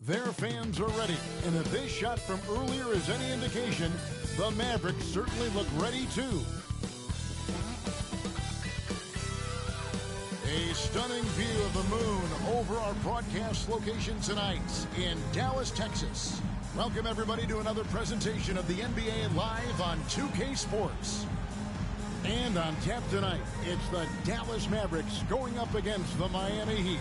Their fans are ready, and if this shot from earlier is any indication, the Mavericks certainly look ready too. A stunning view of the moon over our broadcast location tonight in Dallas, Texas. Welcome everybody to another presentation of the NBA live on 2K Sports. And on tap tonight, it's the Dallas Mavericks going up against the Miami Heat.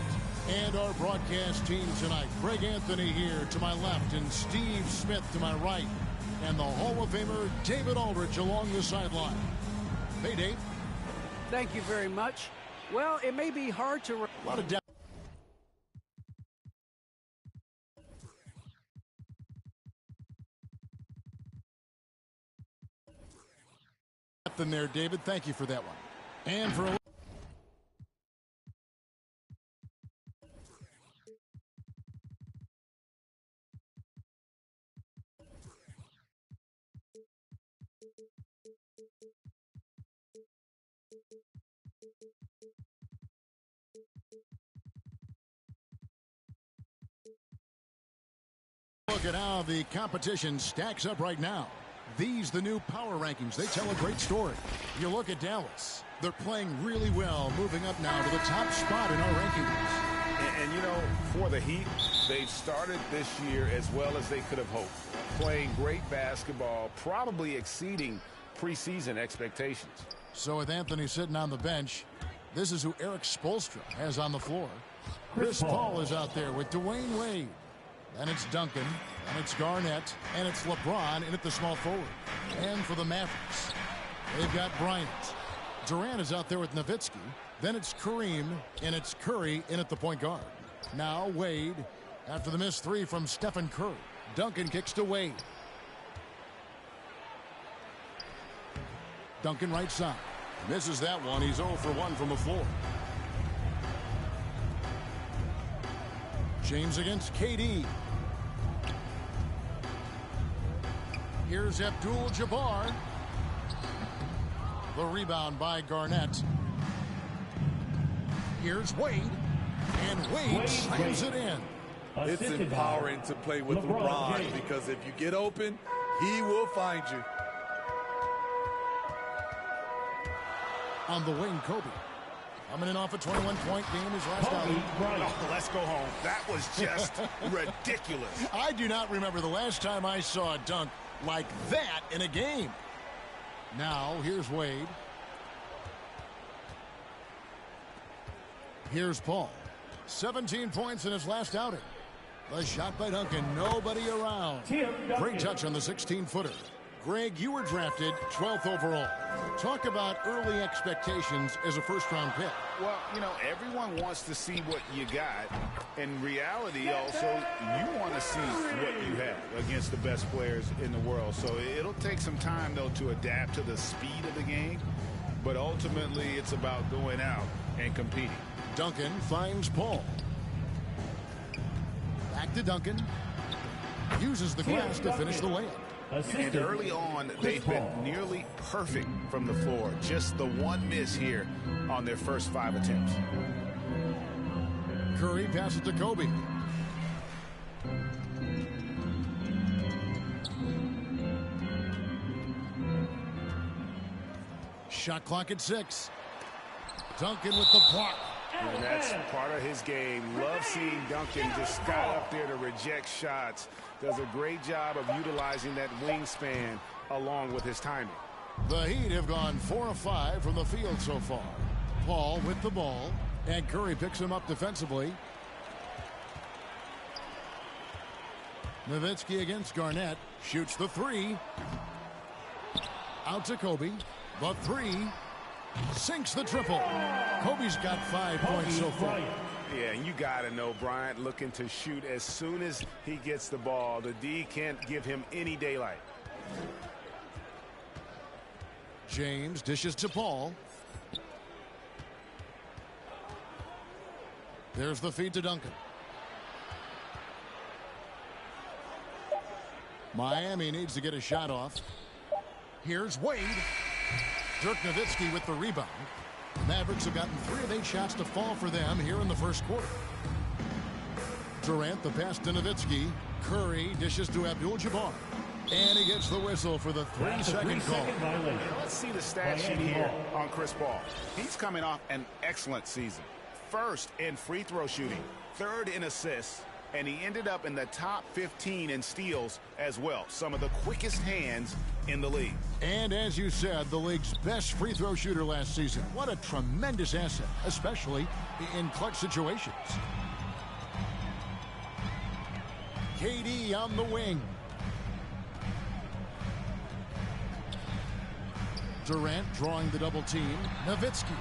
And our broadcast team tonight, Greg Anthony here to my left and Steve Smith to my right. And the Hall of Famer David Aldridge along the sideline. Hey, Dave. Thank you very much. Well, it may be hard to... A lot of depth in there, David. Thank you for that one. And for a... Look at how the competition stacks up right now. These, the new power rankings, they tell a great story. You look at Dallas. They're playing really well, moving up now to the top spot in our rankings. And you know, for the Heat, they've started this year as well as they could have hoped. Playing great basketball, probably exceeding preseason expectations. So with Anthony sitting on the bench, this is who Eric Spoelstra has on the floor. Chris Paul is out there with Dwayne Wade. And it's Duncan, and it's Garnett, and it's LeBron in at the small forward. And for the Mavericks, they've got Bryant. Durant is out there with Nowitzki. Then it's Kareem, and it's Curry in at the point guard. Now Wade, after the missed three from Stephen Curry. Duncan kicks to Wade. Duncan right side. Misses that one. He's 0 for 1 from the floor. James against KD. Here's Abdul-Jabbar. The rebound by Garnett. Here's Wade. And Wade slams it in. It's empowering to play with LeBron because if you get open, he will find you. On the wing, Kobe. Coming in off a 21-point game his last outing. Oh, let's go home. That was just ridiculous. I do not remember the last time I saw a dunk like that in a game. Now, here's Wade. Here's Paul. 17 points in his last outing. The shot by Duncan. Nobody around. Great touch on the 16-footer. Greg, you were drafted 12th overall. Talk about early expectations as a first-round pick. Well, you know, everyone wants to see what you got. In reality, also, you want to see what you have against the best players in the world. So it'll take some time, though, to adapt to the speed of the game. But ultimately, it's about going out and competing. Duncan finds Paul. Back to Duncan. Uses the glass to finish the layup. And early on, they've been nearly perfect from the floor. Just the one miss here on their first 5 attempts. Curry passes to Kobe. Shot clock at 6. Duncan with the block. And that's part of his game. Love seeing Duncan just sky up there to reject shots. Does a great job of utilizing that wingspan along with his timing. The Heat have gone 4 of 5 from the field so far. Paul with the ball, and Curry picks him up defensively. Nowitzki against Garnett. Shoots the 3. Out to Kobe. The 3. Sinks the triple. Kobe's got 5 points so far. Yeah, and you got to know Bryant looking to shoot as soon as he gets the ball. The D can't give him any daylight. James dishes to Paul. There's the feed to Duncan. Miami needs to get a shot off. Here's Wade. Dirk Nowitzki with the rebound. Mavericks have gotten 3 of 8 shots to fall for them here in the first quarter. Durant, the pass to Nowitzki. Curry dishes to Abdul-Jabbar. And he gets the whistle for the 3-second call. Let's see the stat sheet here on Chris Paul. He's coming off an excellent season. First in free throw shooting, third in assists, and he ended up in the top 15 in steals as well. Some of the quickest hands in the league. And as you said, the league's best free throw shooter last season. What a tremendous asset, especially in clutch situations. KD on the wing. Durant drawing the double team. Nowitzki.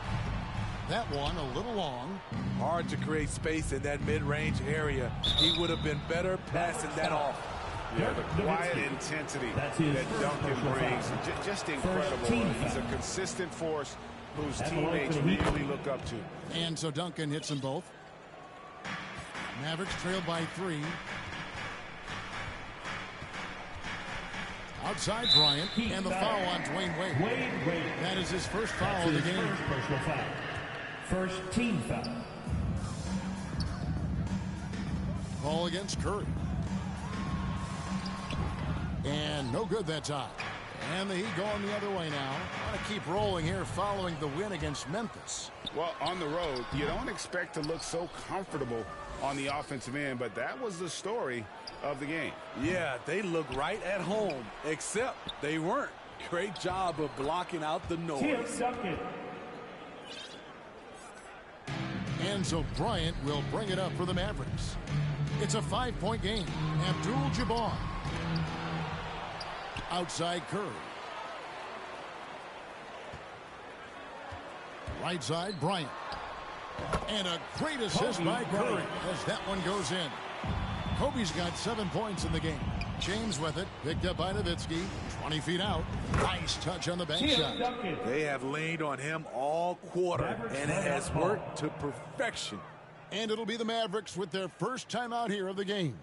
That one a little long. Hard to create space in that mid-range area. He would have been better passing that off. Yeah, the quiet intensity that Duncan brings, just incredible. He's a consistent force whose teammates really look up to. And so Duncan hits them both. Mavericks trailed by 3. Outside Bryant, and the foul on Dwayne Wade. That is his first foul of the game. First team foul. Ball against Curry. And no good that time. And the Heat going the other way now. Want to keep rolling here following the win against Memphis. Well, on the road, you don't expect to look so comfortable on the offensive end, but that was the story of the game. Yeah, they look right at home, except they weren't. Great job of blocking out the noise. And so Bryant will bring it up for the Mavericks. It's a 5-point game. Abdul-Jabbar. Outside Curry. Right side Bryant. And a great assist by Curry as that one goes in. Kobe's got 7 points in the game. James with it, picked up by Nowitzki, 20 feet out. Nice touch on the bank shot. They have leaned on him all quarter, and it has worked to perfection. And it'll be the Mavericks with their first time out here of the game.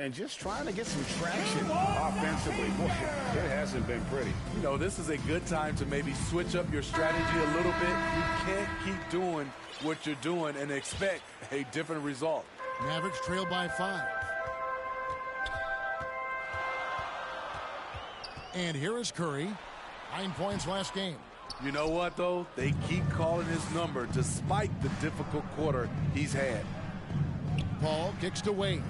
And just trying to get some traction offensively. Boy, it hasn't been pretty. You know, this is a good time to maybe switch up your strategy a little bit. You can't keep doing what you're doing and expect a different result. Mavericks trail by 5. And here is Curry. 9 points last game. You know what, though? They keep calling his number despite the difficult quarter he's had. Paul kicks to Wade.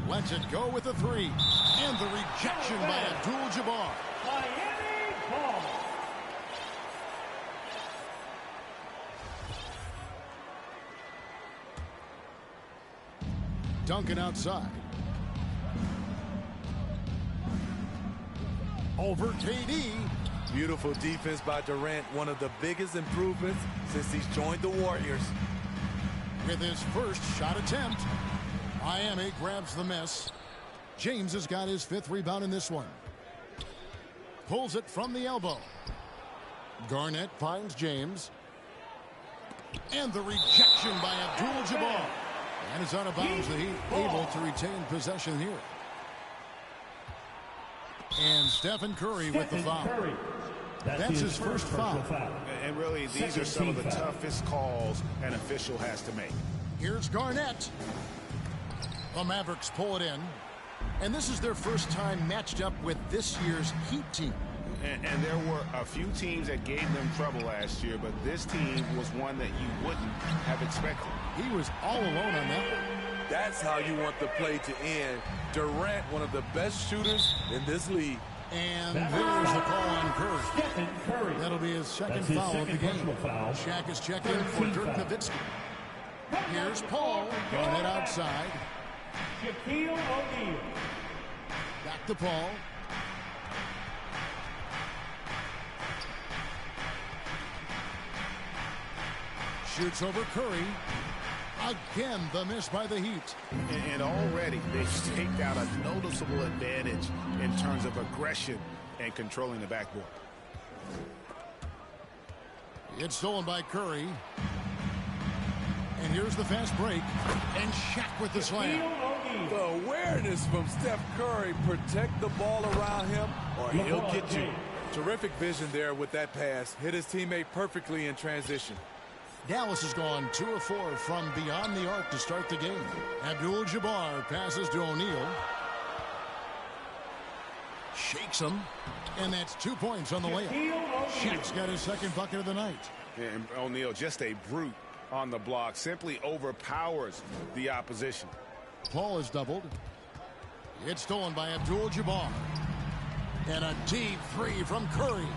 Lets it go with a 3. And the rejection by Abdul-Jabbar. Duncan outside. Over KD. Beautiful defense by Durant, one of the biggest improvements since he's joined the Warriors. With his first shot attempt, Miami grabs the miss. James has got his 5th rebound in this one. Pulls it from the elbow. Garnett finds James. And the rejection by Abdul-Jabbar. And it's out of bounds. The Heat able to retain possession here. And Stephen Curry with the foul. That's his first foul. And really, these are some of the toughest calls an official has to make. Here's Garnett. The Mavericks pull it in. And this is their first time matched up with this year's Heat team. And there were a few teams that gave them trouble last year, but this team was one that you wouldn't have expected. He was all alone on that one. That's how you want the play to end. Durant, one of the best shooters in this league. And there's the call on Curry. That'll be his second foul of the game. Shaq is checking for Dirk Nowitzki. Here's Paul. Garnett outside. Shaquille O'Neal. Back to Paul. Shoots over Curry. Again, the miss by the Heat. And already they've staked out a noticeable advantage in terms of aggression and controlling the backboard. It's stolen by Curry. And here's the fast break. And Shaq with the slam. The awareness from Steph Curry. Protect the ball around him or he'll get you. Terrific vision there with that pass. Hit his teammate perfectly in transition. Dallas has gone 2 of 4 from beyond the arc to start the game. Abdul-Jabbar passes to O'Neal. Shakes him. And that's 2 points on the layup. Shaq's got his second bucket of the night. And O'Neal, just a brute on the block, simply overpowers the opposition. Paul is doubled. It's stolen by Abdul-Jabbar. And a deep three from Curry.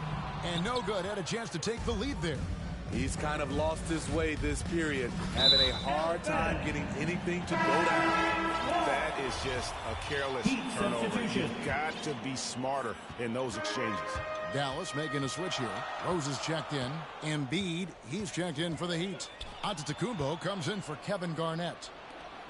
And no good. Had a chance to take the lead there. He's kind of lost his way this period, having a hard time getting anything to go down. That is just a careless turnover. You've got to be smarter in those exchanges. Dallas making a switch here. Rose is checked in. Embiid, he's checked in for the Heat. Antetokounmpo comes in for Kevin Garnett.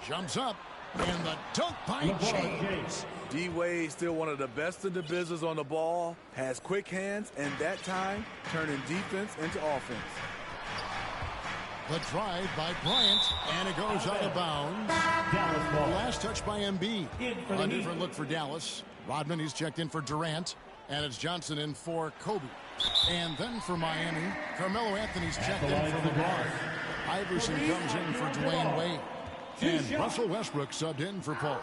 Jumps up, and the dunk by James. D-Wade, still one of the best in the business on the ball, has quick hands, and that time turning defense into offense. The drive by Bryant, and it goes out of bounds. Last touch by Embiid. A different look for Dallas. Rodman, he's checked in for Durant, and it's Johnson in for Kobe. And then for Miami, Carmelo Anthony's checked in for LeBron. Iverson comes in for Dwayne Wade. And Russell Westbrook subbed in for Paul.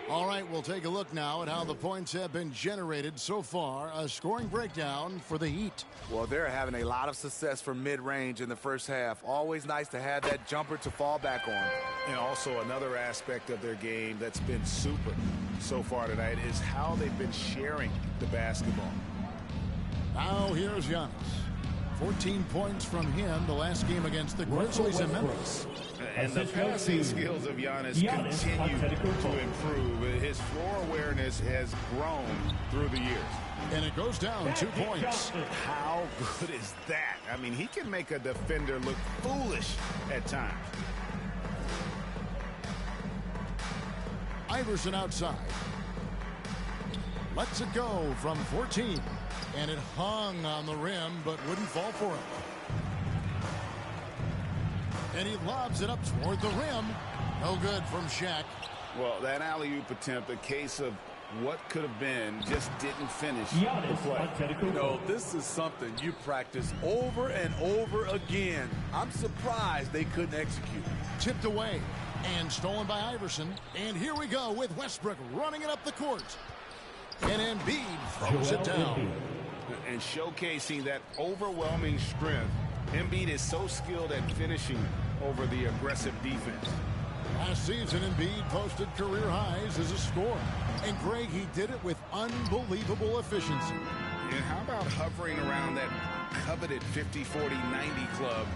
All right, we'll take a look now at how the points have been generated so far. A scoring breakdown for the Heat. Well, they're having a lot of success from mid-range in the first half. Always nice to have that jumper to fall back on. And also another aspect of their game that's been super so far tonight is how they've been sharing the basketball. Now here's Giannis. 14 points from him the last game against the Grizzlies in Memphis. And the passing skills of Giannis continue to improve. His floor awareness has grown through the years. And it goes down 2 points. How good is that? I mean, he can make a defender look foolish at times. Iverson outside. Lets it go from 14. And it hung on the rim, but wouldn't fall for him. And he lobs it up toward the rim. No good from Shaq. Well, that alley-oop attempt, a case of what could have been, just didn't finish the play. You know, this is something you practice over and over again. I'm surprised they couldn't execute. Tipped away and stolen by Iverson. And here we go with Westbrook running it up the court. And Embiid throws it down. And showcasing that overwhelming strength. Embiid is so skilled at finishing over the aggressive defense. Last season, Embiid posted career highs as a scorer. And Greg, he did it with unbelievable efficiency. And how about hovering around that coveted 50-40-90 club?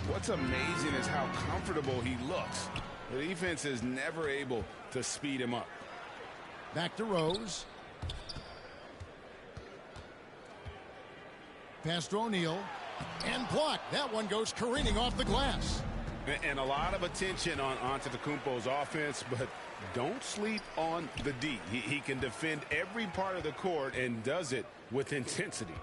What's amazing is how comfortable he looks. The defense is never able to speed him up. Back to Rose. Pass to O'Neal. And blocked. That one goes careening off the glass. And a lot of attention on Antetokounmpo's offense, but don't sleep on the D. He can defend every part of the court and does it with intensity.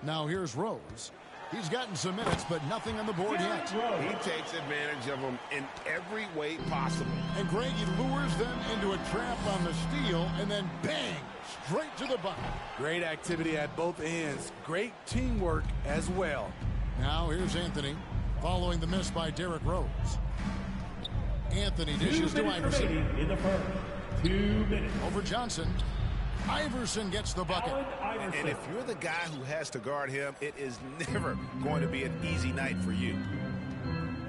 Now here's Rose. He's gotten some minutes, but nothing on the board yet. He takes advantage of them in every way possible. And Greg, he lures them into a trap on the steal, and then bang, straight to the bucket. Great activity at both ends. Great teamwork as well. Now here's Anthony, following the miss by Derrick Rose. Anthony dishes to Iverson. In the first 2 minutes. Over Johnson. Iverson gets the bucket. And if you're the guy who has to guard him, it is never going to be an easy night for you.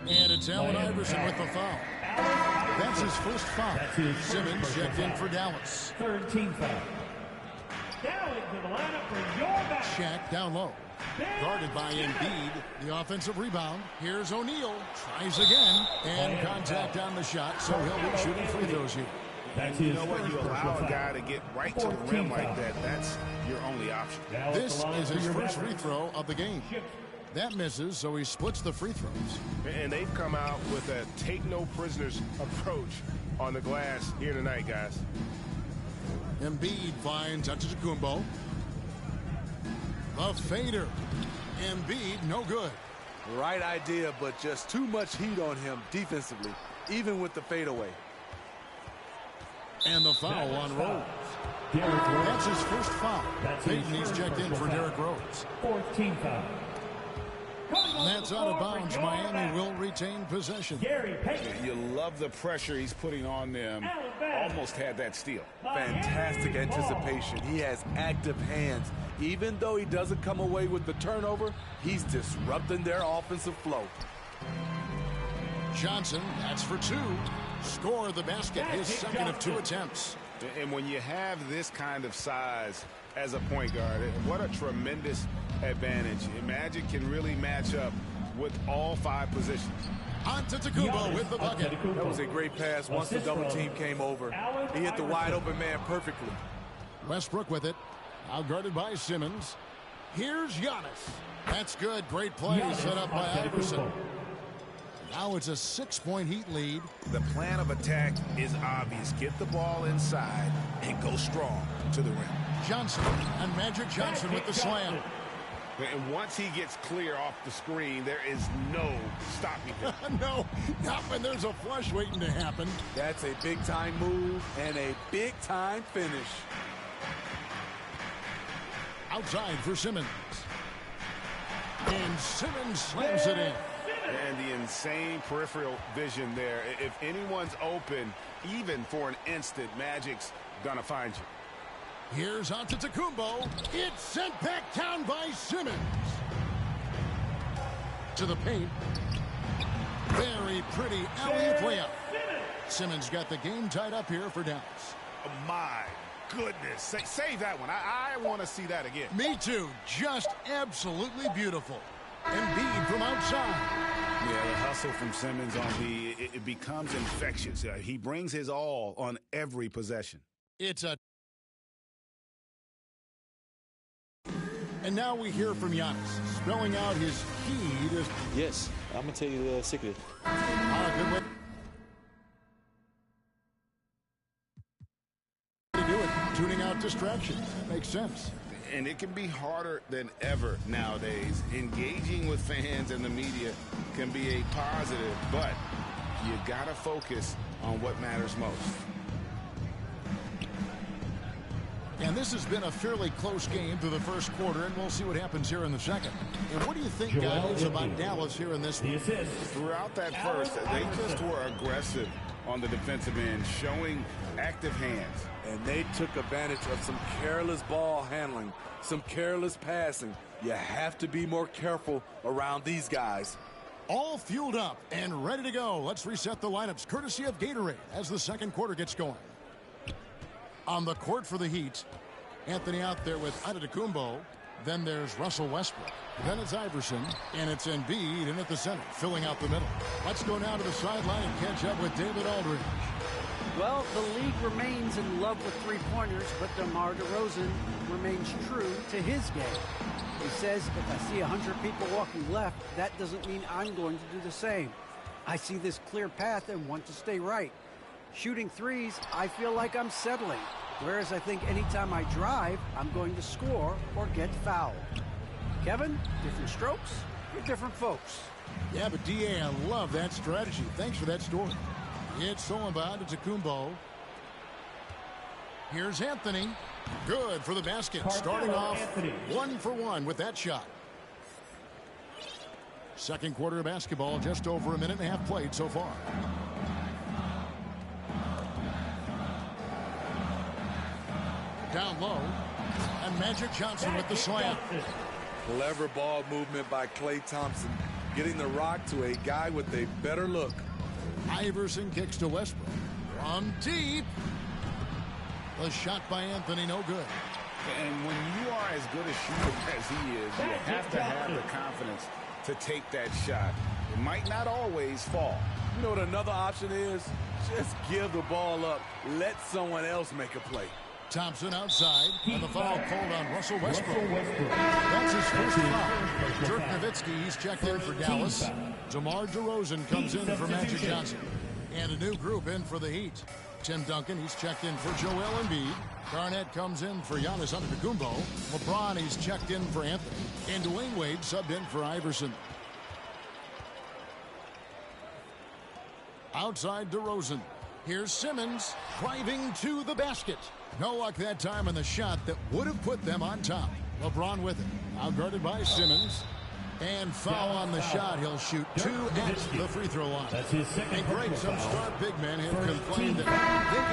And it's Allen Iverson with the foul. That's his first foul. Simmons checked in for Dallas. Third team foul. Now into the lineup for your back. Shaq down low. Guarded by Embiid. The offensive rebound. Here's O'Neal. Tries again. And contact on the shot, so he'll be shooting free throws here. You know what? You allow a guy to get right to the rim like that. That's your only option. This is his first free throw of the game. That misses, so he splits the free throws. And they've come out with a take-no-prisoners approach on the glass here tonight, guys. Embiid finds Antetokounmpo. The fader. Embiid, no good. Right idea, but just too much heat on him defensively, even with the fadeaway. And the foul on Rose. That's his first foul. Payton, he's checked in for Derrick Rose. Fourth team foul. And that's out of bounds. Miami will retain possession. You love the pressure he's putting on them. Almost had that steal. Fantastic anticipation. He has active hands. Even though he doesn't come away with the turnover, he's disrupting their offensive flow. Johnson, that's for two. Score the basket, his second of 2 attempts. And when you have this kind of size as a point guard, what a tremendous advantage. Magic can really match up with all 5 positions. Antetokounmpo with the bucket. That was a great pass once the double team came over. He hit the wide open man perfectly. Westbrook with it. Out guarded by Simmons. Here's Giannis. That's good. Great play set up by Iverson. Now it's a 6-point Heat lead. The plan of attack is obvious. Get the ball inside and go strong to the rim. Johnson and Magic Johnson with the slam. And once he gets clear off the screen, there is no stopping him. No, not when there's a flush waiting to happen. That's a big-time move and a big-time finish. Outside for Simmons. And Simmons slams it in. And the insane peripheral vision there. If anyone's open, even for an instant, Magic's gonna find you. Here's Antetokounmpo. It's sent back down by Simmons. To the paint. Very pretty alley-oop layup. Simmons got the game tied up here for Dallas. Oh, my goodness. Save that one. I want to see that again. Me too. Just absolutely beautiful. Embiid from outside. Yeah, the hustle from Simmons on B, it becomes infectious. He brings his all on every possession. It's a... And now we hear from Giannis, spelling out his key to... Yes, I'm going to tell you the secret. Good way to do it. Tuning out distractions. That makes sense. And it can be harder than ever nowadays. Engaging with fans and the media can be a positive, but you got to focus on what matters most. And this has been a fairly close game through the first quarter, and we'll see what happens here in the second. And what do you think, guys, about Dallas here in this one? Throughout that first, they just were aggressive on the defensive end, showing active hands. And they took advantage of some careless ball handling, some careless passing. You have to be more careful around these guys. All fueled up and ready to go. Let's reset the lineups, courtesy of Gatorade, as the second quarter gets going. On the court for the Heat, Anthony out there with Antetokounmpo. Then there's Russell Westbrook. Then it's Iverson, and it's Embiid in at the center, filling out the middle. Let's go down to the sideline and catch up with David Aldridge. Well, the league remains in love with three-pointers, but DeMar DeRozan remains true to his game. He says, if I see 100 people walking left, that doesn't mean I'm going to do the same. I see this clear path and want to stay right. Shooting threes, I feel like I'm settling. Whereas I think anytime I drive, I'm going to score or get fouled. Kevin, different strokes for different folks. Yeah, but D.A., I love that strategy. Thanks for that story. It's Solomon to Antetokounmpo. Here's Anthony. Good for the basket. Starting off 1 for 1 with that shot. Second quarter of basketball, just over a minute and a half played so far. Down low, and Magic Johnson with the slam. Clever ball movement by Klay Thompson, getting the rock to a guy with a better look. Iverson kicks to Westbrook. From deep. The shot by Anthony, no good. And when you are as good a shooter as he is, you have to have the confidence to take that shot. It might not always fall. You know what another option is? Just give the ball up. Let someone else make a play. Thompson outside, and the foul called on Russell Westbrook. That's his first foul. Dirk Nowitzki, he's checked in for Dallas. DeMar DeRozan comes in for Magic Johnson. And a new group in for the Heat. Tim Duncan, he's checked in for Joel Embiid. Garnett comes in for Giannis Antetokounmpo. LeBron, he's checked in for Anthony. And Dwayne Wade subbed in for Iverson. Outside DeRozan. Here's Simmons driving to the basket. No luck that time on the shot that would have put them on top. LeBron with it. Outguarded by Simmons. And foul on the shot. He'll shoot 2 at the free throw line. That's his second. And great, some star big men have complained that they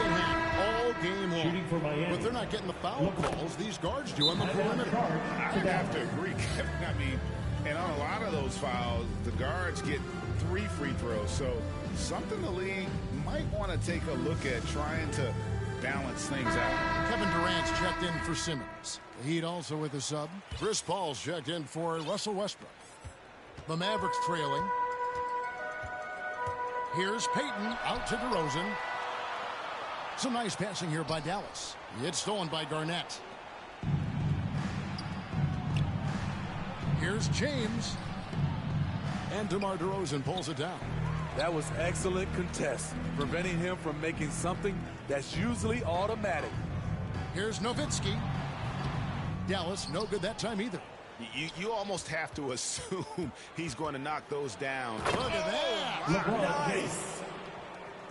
get hacked all game long. Shooting for Miami. But they're not getting the foul calls these guards do on the perimeter. I'd have to agree, Kevin. I mean, and on a lot of those fouls, the guards get 3 free throws. So something the league might want to take a look at, trying to balance things out. Kevin Durant's checked in for Simmons. The Heat also with a sub. Chris Paul's checked in for Russell Westbrook. The Mavericks trailing. Here's Payton out to DeRozan. Some nice passing here by Dallas. It's stolen by Garnett. Here's James. And DeMar DeRozan pulls it down. That was excellent contest, preventing him from making something that's usually automatic. Here's Nowitzki. Dallas no good that time either. You almost have to assume he's going to knock those down. Look at that. Nice.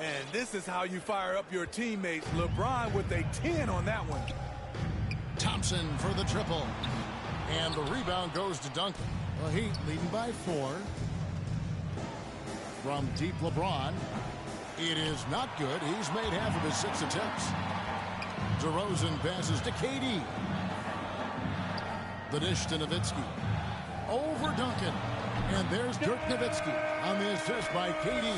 And this is how you fire up your teammates. LeBron with a 10 on that one. Thompson for the triple. And the rebound goes to Duncan. The Heat leading by 4. From deep LeBron. It is not good. He's made half of his 6 attempts. DeRozan passes to KD. The dish to Nowitzki. Over Duncan. And there's Dirk Nowitzki on the assist by KD.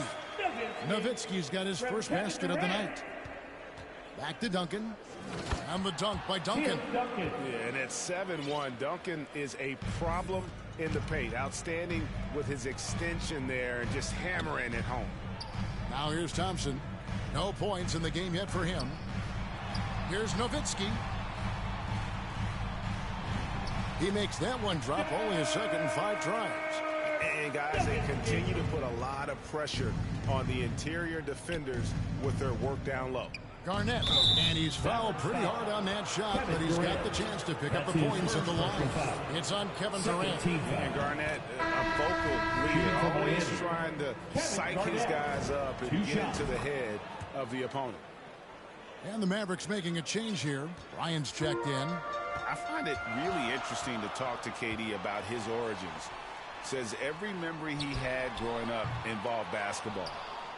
Nowitzki's got his first basket of the night. Back to Duncan. And the dunk by Duncan. Yeah, and at 7-1, Duncan is a problem in the paint. Outstanding with his extension there and just hammering it home. Now here's Thompson. No points in the game yet for him. Here's Nowitzki. He makes that one drop, only a second and 5 tries. And guys, they continue to put a lot of pressure on the interior defenders with their work down low. Garnett, and he's fouled pretty hard on that shot, but he's got the chance to pick up the points at the line. It's on Kevin Durant. And Garnett, a vocal leader, always trying to psych his guys up and get into the head of the opponent. And the Mavericks making a change here. Ryan's checked in. I find it really interesting to talk to KD about his origins. Says every memory he had growing up involved basketball.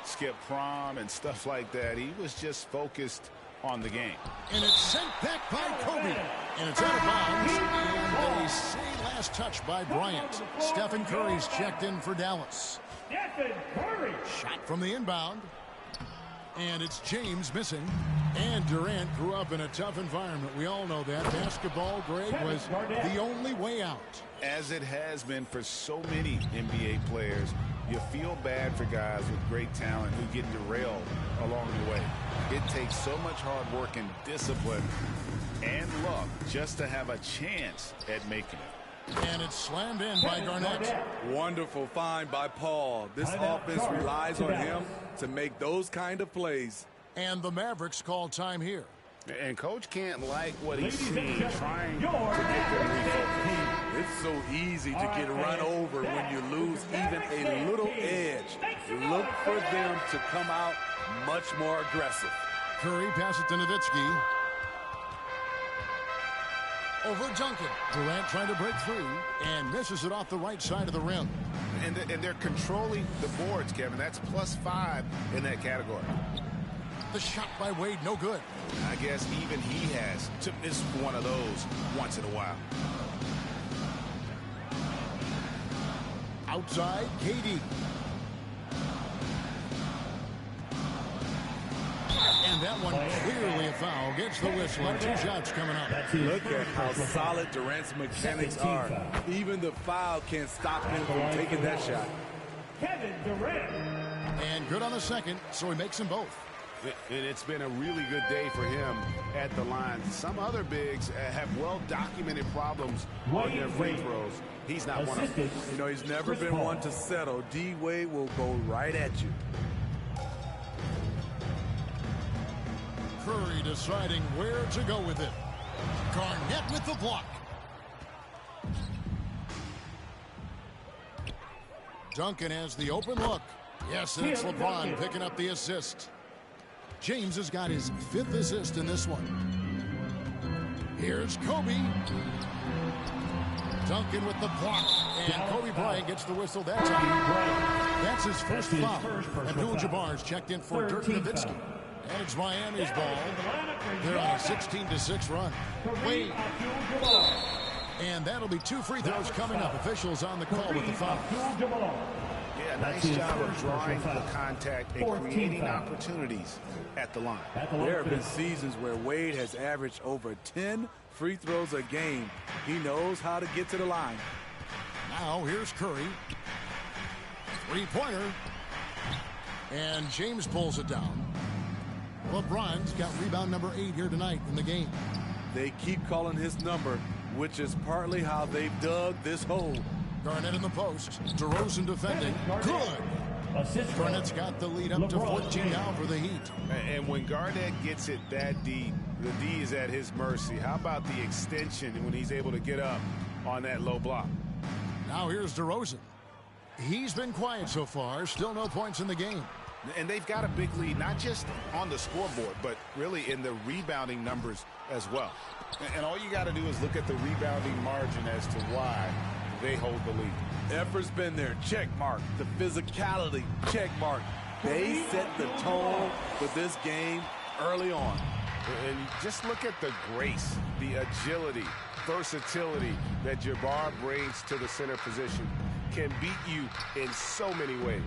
Skip prom and stuff like that. He was just focused on the game. And it's sent back by Kobe. And it's out of bounds. And they say last touch by Bryant. Stephen Curry's checked in for Dallas. Stephen Curry. Shot from the inbound. And it's James missing. And Durant grew up in a tough environment. We all know that. Basketball, Greg, was the only way out. As it has been for so many NBA players, you feel bad for guys with great talent who get derailed along the way. It takes so much hard work and discipline and luck just to have a chance at making it. And it's slammed in by Garnett. Wonderful find by Paul. This offense relies on him to make those kind of plays. And the Mavericks call time here. And Coach can't like what he's seeing, trying to your get them refocused. It's so easy to get run over when you lose even a little edge. Look for them to come out much more aggressive. Curry passes to Nowitzki. Over Duncan. Durant trying to break through and misses it off the right side of the rim. And they're controlling the boards, Kevin. That's +5 in that category. The shot by Wade, no good. I guess even he has to miss one of those once in a while. Outside, KD. And that one clearly a foul. Gets the whistle and 2 shots coming up. Look at how solid Durant's mechanics are. Even the foul can't stop him from taking that shot. Kevin Durant. And good on the second, so he makes them both. And it's been a really good day for him at the line. Some other bigs have well-documented problems on their free throws. He's not one of them. You know, he's never been one to settle. D-Wade will go right at you. Curry deciding where to go with it. Garnett with the block. Duncan has the open look. Yes, and it's LeBron picking up the assist. James has got his 5th assist in this one. Here's Kobe. Duncan with the block. And Kobe Bryant gets the whistle that time. That's his first foul. Abdul-Jabbar's checked in for Dirk Nowitzki. And it's Miami's ball. They're on a 16-6 run. Wade. And that'll be 2 free throws coming up. Officials on the call with the foul. Yeah, nice job of drawing the contact and creating opportunities at the line. There have been seasons where Wade has averaged over 10 free throws a game. He knows how to get to the line. Now here's Curry. 3-pointer. And James pulls it down. LeBron's got rebound number 8 here tonight in the game. They keep calling his number, which is partly how they've dug this hole. Garnett in the post. DeRozan defending. Good. Garnett's got the lead up to 14 now for the Heat. And when Garnett gets it that deep, the D is at his mercy. How about the extension when he's able to get up on that low block? Now here's DeRozan. He's been quiet so far. Still no points in the game. And they've got a big lead, not just on the scoreboard, but really in the rebounding numbers as well. And all you got to do is look at the rebounding margin as to why they hold the lead. Effort's been there, check mark. The physicality, check mark. They set the tone for this game early on. And just look at the grace, the agility, versatility that Jabbar brings to the center position. Can beat you in so many ways.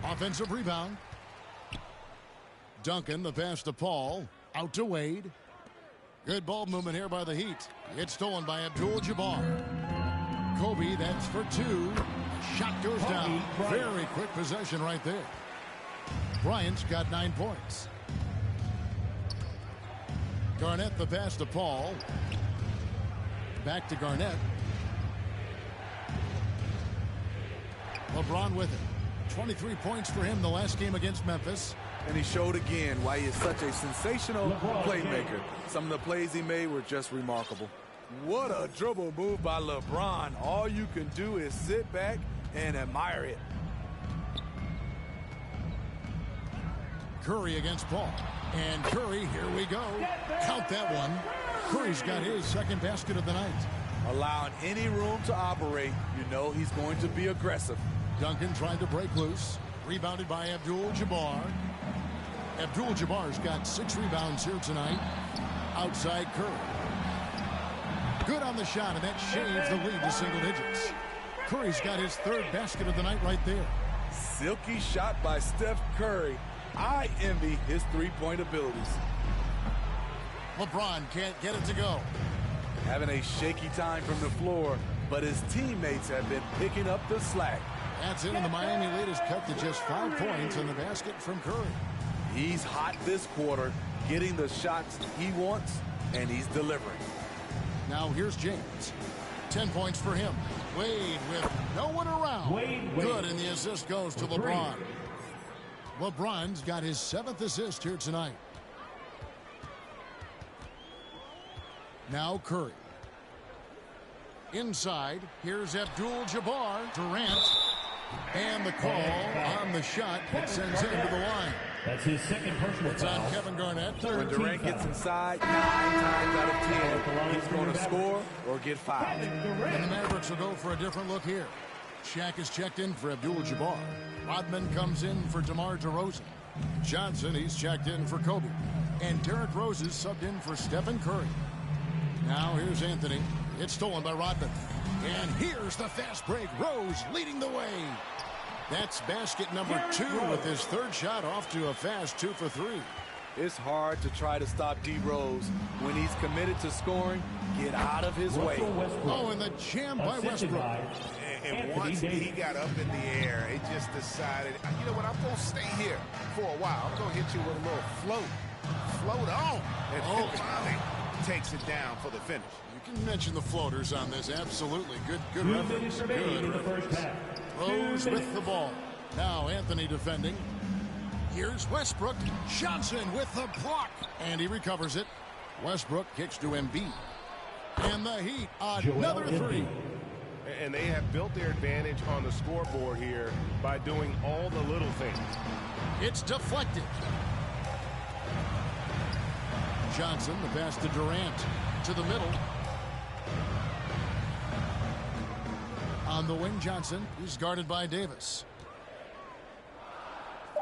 Offensive rebound. Duncan, the pass to Paul. Out to Wade. Good ball movement here by the Heat. It's stolen by Abdul-Jabbar. Kobe, that's for 2. Shot goes down. Very quick possession right there. Bryant's got 9 points. Garnett, the pass to Paul. Back to Garnett. LeBron with it. 23 points for him the last game against Memphis. And he showed again why he is such a sensational playmaker. Some of the plays he made were just remarkable. What a dribble move by LeBron. All you can do is sit back and admire it. Curry against Paul. And Curry, here we go. Count that one. Curry's got his second basket of the night. Allowing any room to operate, you know he's going to be aggressive. Duncan trying to break loose. Rebounded by Abdul-Jabbar. Abdul-Jabbar's got 6 rebounds here tonight. Outside Curry. Good on the shot, and that shaves the lead to single digits. Curry's got his 3rd basket of the night right there. Silky shot by Steph Curry. I envy his three-point abilities. LeBron can't get it to go. Having a shaky time from the floor, but his teammates have been picking up the slack. That's it, and the Miami lead is cut to just 5 points in the basket from Curry. He's hot this quarter, getting the shots he wants, and he's delivering. Now here's James. 10 points for him. Wade with no one around. Good, and the assist goes to LeBron. LeBron's got his 7th assist here tonight. Now Curry. Inside, here's Abdul-Jabbar. Durant. And the call on the shot that sends him to the line. That's his second personal It's on Kevin Garnett. When Durant gets inside, 9 times out of 10, he's going to score or get fouled. And the Mavericks will go for a different look here. Shaq is checked in for Abdul-Jabbar. Rodman comes in for DeMar DeRozan. Johnson, he's checked in for Kobe. And Derrick Rose is subbed in for Stephen Curry. Now here's Anthony. It's stolen by Rodman. And here's the fast break. Rose leading the way. That's basket number 2 with his 3rd shot off to a fast 2 for 3. It's hard to try to stop D. Rose. When he's committed to scoring, get out of his way. Oh, and the jam by Westbrook. And once he got up in the air, he just decided, you know what, I'm going to stay here for a while. I'm going to hit you with a little float. Float on. And finally takes it down for the finish. You can mention the floaters on this. Absolutely. Good reference. Good reference. Rose with the ball. Now Anthony defending. Here's Westbrook. Johnson with the block. And he recovers it. Westbrook kicks to Embiid. And the Heat, another 3. And they have built their advantage on the scoreboard here by doing all the little things. It's deflected. Johnson, the pass to Durant. To the middle. On the wing, Johnson. He's guarded by Davis.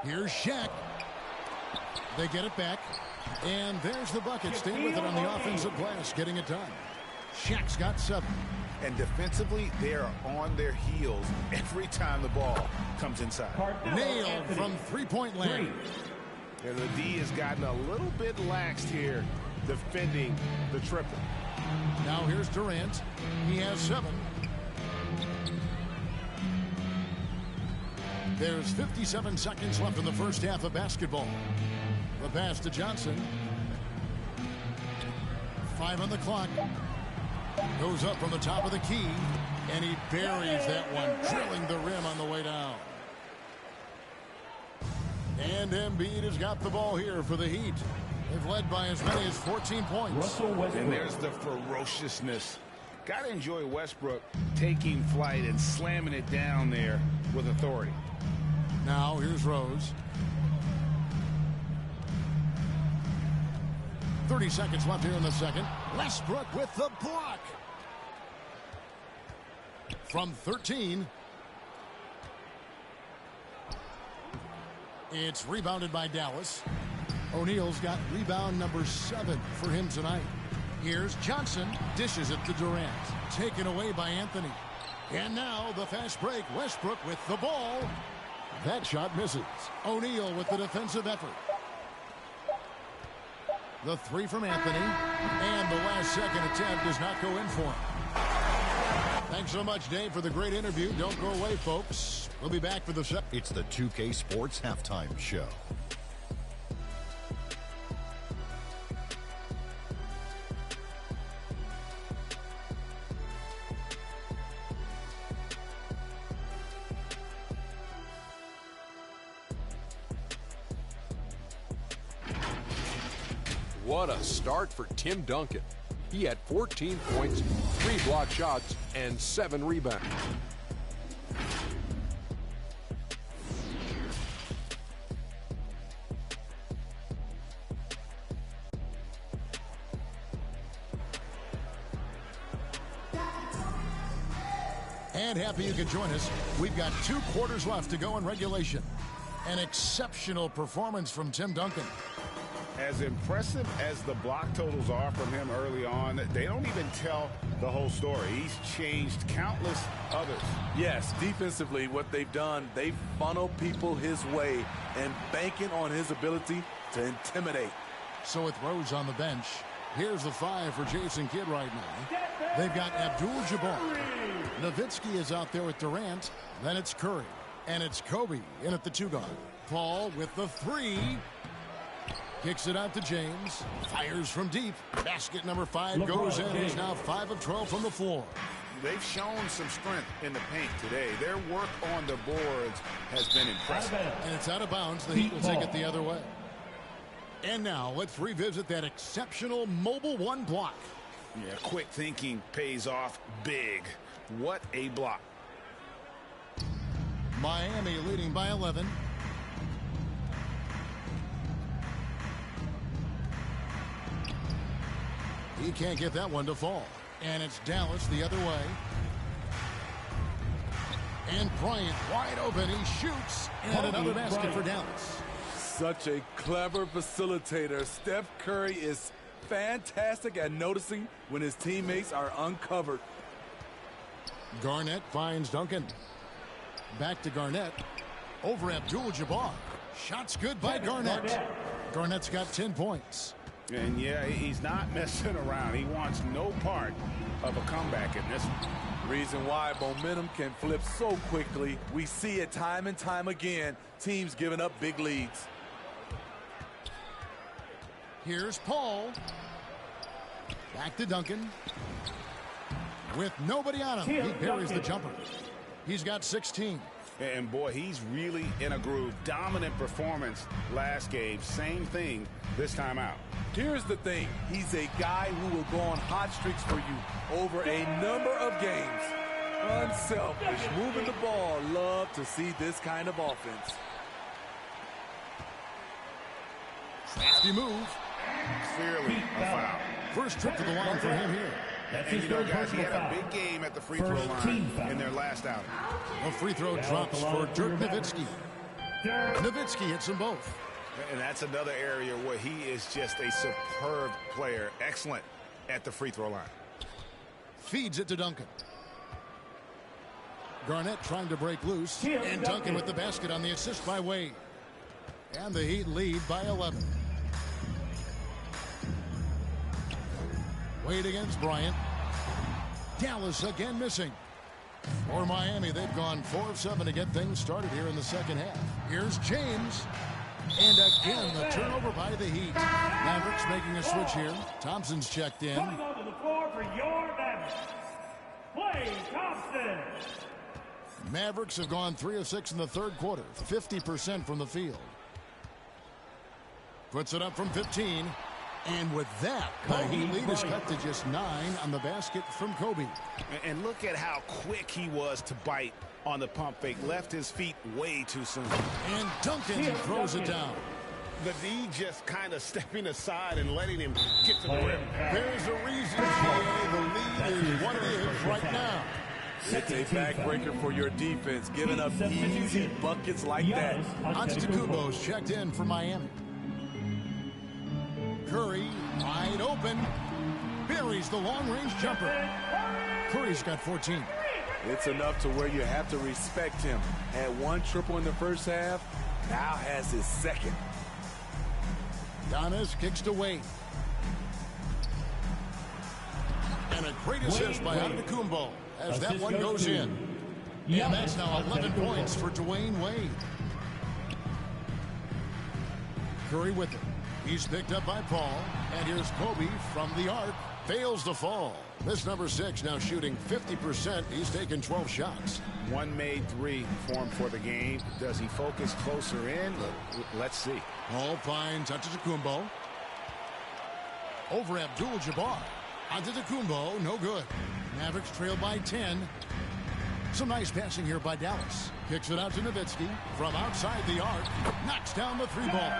Here's Shaq. They get it back. And there's the bucket. Stay with it on the offensive glass, getting it done. Shaq's got 7. And defensively, they are on their heels every time the ball comes inside. Nailed from three-point land. And the D has gotten a little bit laxed here defending the triple. Now here's Durant. He has 7. There's 57 seconds left in the first half of basketball. The pass to Johnson. 5 on the clock. Goes up from the top of the key, and he buries that one, drilling the rim on the way down. And Embiid has got the ball here for the Heat. They've led by as many as 14 points. And there's the ferociousness. Got to enjoy Westbrook taking flight and slamming it down there with authority. Now here's Rose. 30 seconds left here in the second. Westbrook with the block. From 13. It's rebounded by Dallas. O'Neal's got rebound number 7 for him tonight. Here's Johnson. Dishes it to Durant. Taken away by Anthony. And now the fast break. Westbrook with the ball. That shot misses. O'Neal with the defensive effort. The 3 from Anthony. And the last second attempt does not go in for him. Thanks so much, Dave, for the great interview. Don't go away, folks. We'll be back for the second. It's the 2K Sports Halftime Show. What a start for Tim Duncan. He had 14 points, 3 block shots, and 7 rebounds. And happy you could join us. We've got 2 quarters left to go in regulation. An exceptional performance from Tim Duncan. As impressive as the block totals are from him early on, they don't even tell the whole story. He's changed countless others. Yes, defensively, what they've done, they've funneled people his way and banking on his ability to intimidate. So with Rose on the bench, here's the 5 for Jason Kidd right now. They've got Abdul-Jabbar. Nowitzki is out there with Durant. Then it's Curry. And it's Kobe in at the 2 guard. Paul with the 3. Kicks it out to James. Fires from deep. Basket number 5 goes in. He's now 5 of 12 from the floor. They've shown some strength in the paint today. Their work on the boards has been impressive. And it's out of bounds. The Heat will take it the other way. And now let's revisit that exceptional mobile 1 block. Yeah, quick thinking pays off big. What a block. Miami leading by 11. He can't get that one to fall. And it's Dallas the other way. And Bryant wide open. He shoots. And another basket for Dallas. Such a clever facilitator. Steph Curry is fantastic at noticing when his teammates are uncovered. Garnett finds Duncan. Back to Garnett. Over Abdul-Jabbar. Shots good by Garnett. Garnett's got 10 points. And yeah, he's not messing around. He wants no part of a comeback in this one. Reason why momentum can flip so quickly. We see it time and time again. Teams giving up big leads. Here's Paul. Back to Duncan. With nobody on him, he buries the jumper. He's got 16. And boy, he's really in a groove. Dominant performance last game. Same thing this time out. Here's the thing. He's a guy who will go on hot streaks for you over a number of games. Unselfish, moving the ball. Love to see this kind of offense. Crafty move. Clearly a foul. First trip to the line for him here. And you know, guys, he had a big game at the free throw line in their last outing. A free throw drops for Dirk Nowitzki. Nowitzki hits them both. And that's another area where he is just a superb player. Excellent at the free throw line. Feeds it to Duncan. Garnett trying to break loose. And Duncan with the basket on the assist by Wade. And the Heat lead by 11. Wade against Bryant. Dallas again missing. For Miami, they've gone 4 of 7 to get things started here in the second half. Here's James. And again, the turnover by the Heat. Mavericks making a switch here. Thompson's checked in. Coming onto the floor for your Mavericks, Klay Thompson. Mavericks have gone 3 of 6 in the third quarter. 50% from the field. Puts it up from 15. And with that, the Heat lead is cut to just 9 on the basket from Kobe. And look at how quick he was to bite on the pump fake. Left his feet way too soon. And Duncan throws it down. The D just kind of stepping aside and letting him get to the rim. There's a reason, GA. The lead is what it is right now. It's a backbreaker for your defense, giving up easy buckets like that. Antetokounmpo's checked in for Miami. Curry, wide open, buries the long-range jumper. Curry's got 14. It's enough to where you have to respect him. Had 1 triple in the first half, now has his second. Giannis kicks to Wade. And a great assist by Antetokounmpo as that one goes in. And that's now 11 points for Dwayne Wade. Curry with it. He's picked up by Paul. And here's Kobe from the arc. Fails to fall. This number 6 now shooting 50%. He's taken 12 shots. 1 made 3 for him for the game. Does he focus closer in? Let's see. Paul finds Antetokounmpo. Over Abdul-Jabbar. Antetokounmpo, no good. Mavericks trail by 10. Some nice passing here by Dallas. Kicks it out to Nowitzki from outside the arc. Knocks down the 3-ball.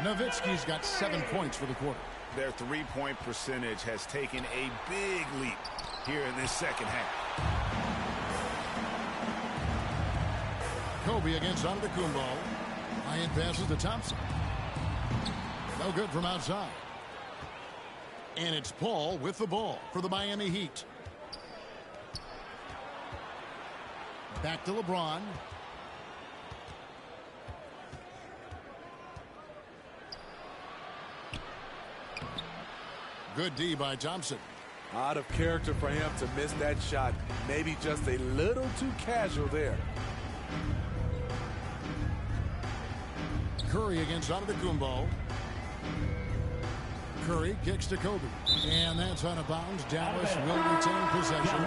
Nowitzki's got 7 points for the quarter. Their 3-point percentage has taken a big leap here in this second half. Kobe against Antetokounmpo. Bryant passes to Thompson. No good from outside. And it's Paul with the ball for the Miami Heat. Back to LeBron. Good D by Thompson. Out of character for him to miss that shot. Maybe just a little too casual there. Curry against Antetokounmpo. Curry kicks to Kobe. And that's out of bounds. Dallas will retain possession.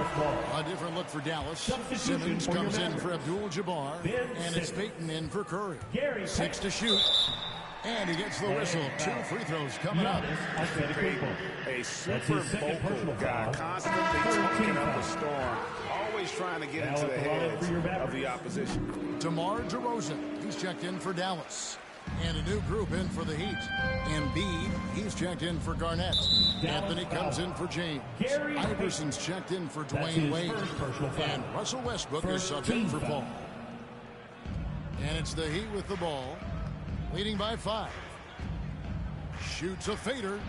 A different look for Dallas. Simmons comes in for Abdul-Jabbar. And it's Payton in for Curry. 6 to shoot. And he gets the whistle. 2 free throws coming up. A super vocal guy, constantly talking up a storm. Always trying to get into the heads of the opposition. DeMar DeRozan. He's checked in for Dallas. And a new group in for the Heat. Embiid, he's checked in for Garnett. Anthony comes in for James. Iverson's checked in for Dwayne Wade. And Russell Westbrook is subbed in for Paul. And it's the Heat with the ball. Leading by 5. Shoots a fader.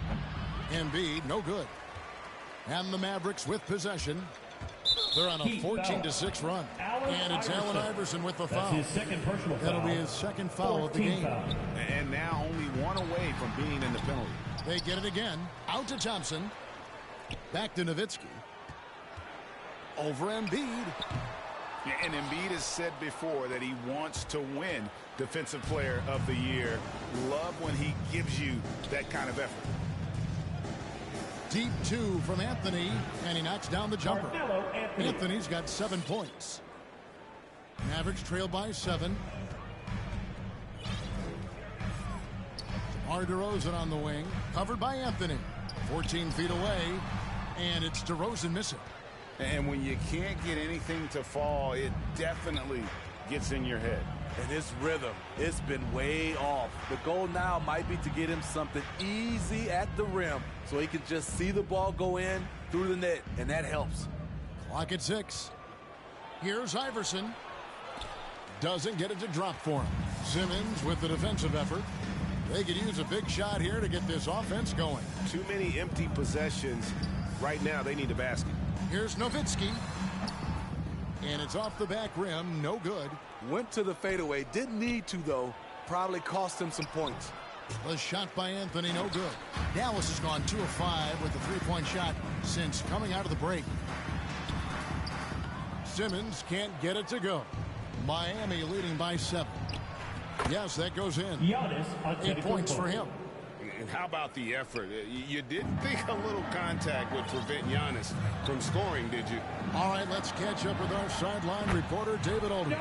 Embiid, no good. And the Mavericks with possession. They're on a 14-6 run. And it's Allen Iverson with the foul. That'll be his second foul of the game. And now only 1 away from being in the penalty. They get it again. Out to Thompson. Back to Nowitzki. Over Embiid. And Embiid has said before that he wants to win Defensive Player of the Year. Love when he gives you that kind of effort. Deep 2 from Anthony, and he knocks down the jumper. Anthony's got 7 points. Mavericks trail by 7. DeMar DeRozan on the wing, covered by Anthony. 14 feet away, and it's DeRozan missing. And when you can't get anything to fall, it definitely gets in your head. And his rhythm, it's been way off. The goal now might be to get him something easy at the rim so he can just see the ball go in through the net, and that helps. Clock at 6. Here's Iverson. Doesn't get it to drop for him. Simmons with the defensive effort. They could use a big shot here to get this offense going. Too many empty possessions. Right now, they need a basket. Here's Nowitzki. And it's off the back rim. No good. Went to the fadeaway. Didn't need to, though. Probably cost him some points. The shot by Anthony, no good. Dallas has gone 2 of 5 with the three-point shot since coming out of the break. Simmons can't get it to go. Miami leading by 7. Yes, that goes in. 8 points for him. And how about the effort? You didn't think a little contact would prevent Giannis from scoring, did you? All right, let's catch up with our sideline reporter, David Aldridge.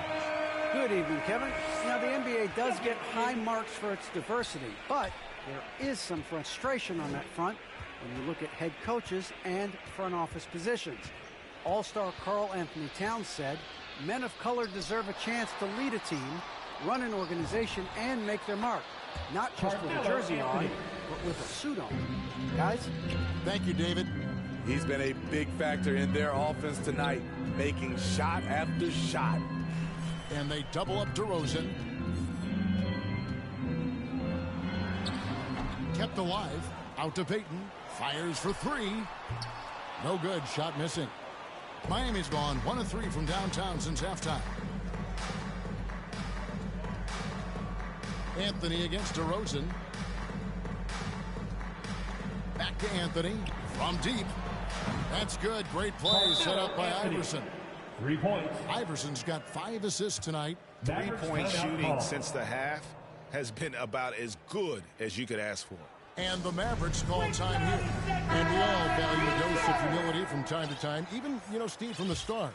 Good evening, Kevin. Now, the NBA does get high marks for its diversity, but there is some frustration on that front when you look at head coaches and front office positions. All-star Karl Anthony Towns said, men of color deserve a chance to lead a team, run an organization, and make their mark. Not just with a jersey on, but with a suit on. Guys? Thank you, David. He's been a big factor in their offense tonight, making shot after shot. And they double up DeRozan. Kept alive. Out to Payton. Fires for 3. No good. Shot missing. Miami's gone 1 of 3 from downtown since halftime. Anthony against DeRozan. Back to Anthony from deep. That's good. Great play set up by Iverson. 3 points. Iverson's got 5 assists tonight. 3-point shooting since the half has been about as good as you could ask for. And the Mavericks call time here. And we all value a dose of humility from time to time, even, Steve, from the stars.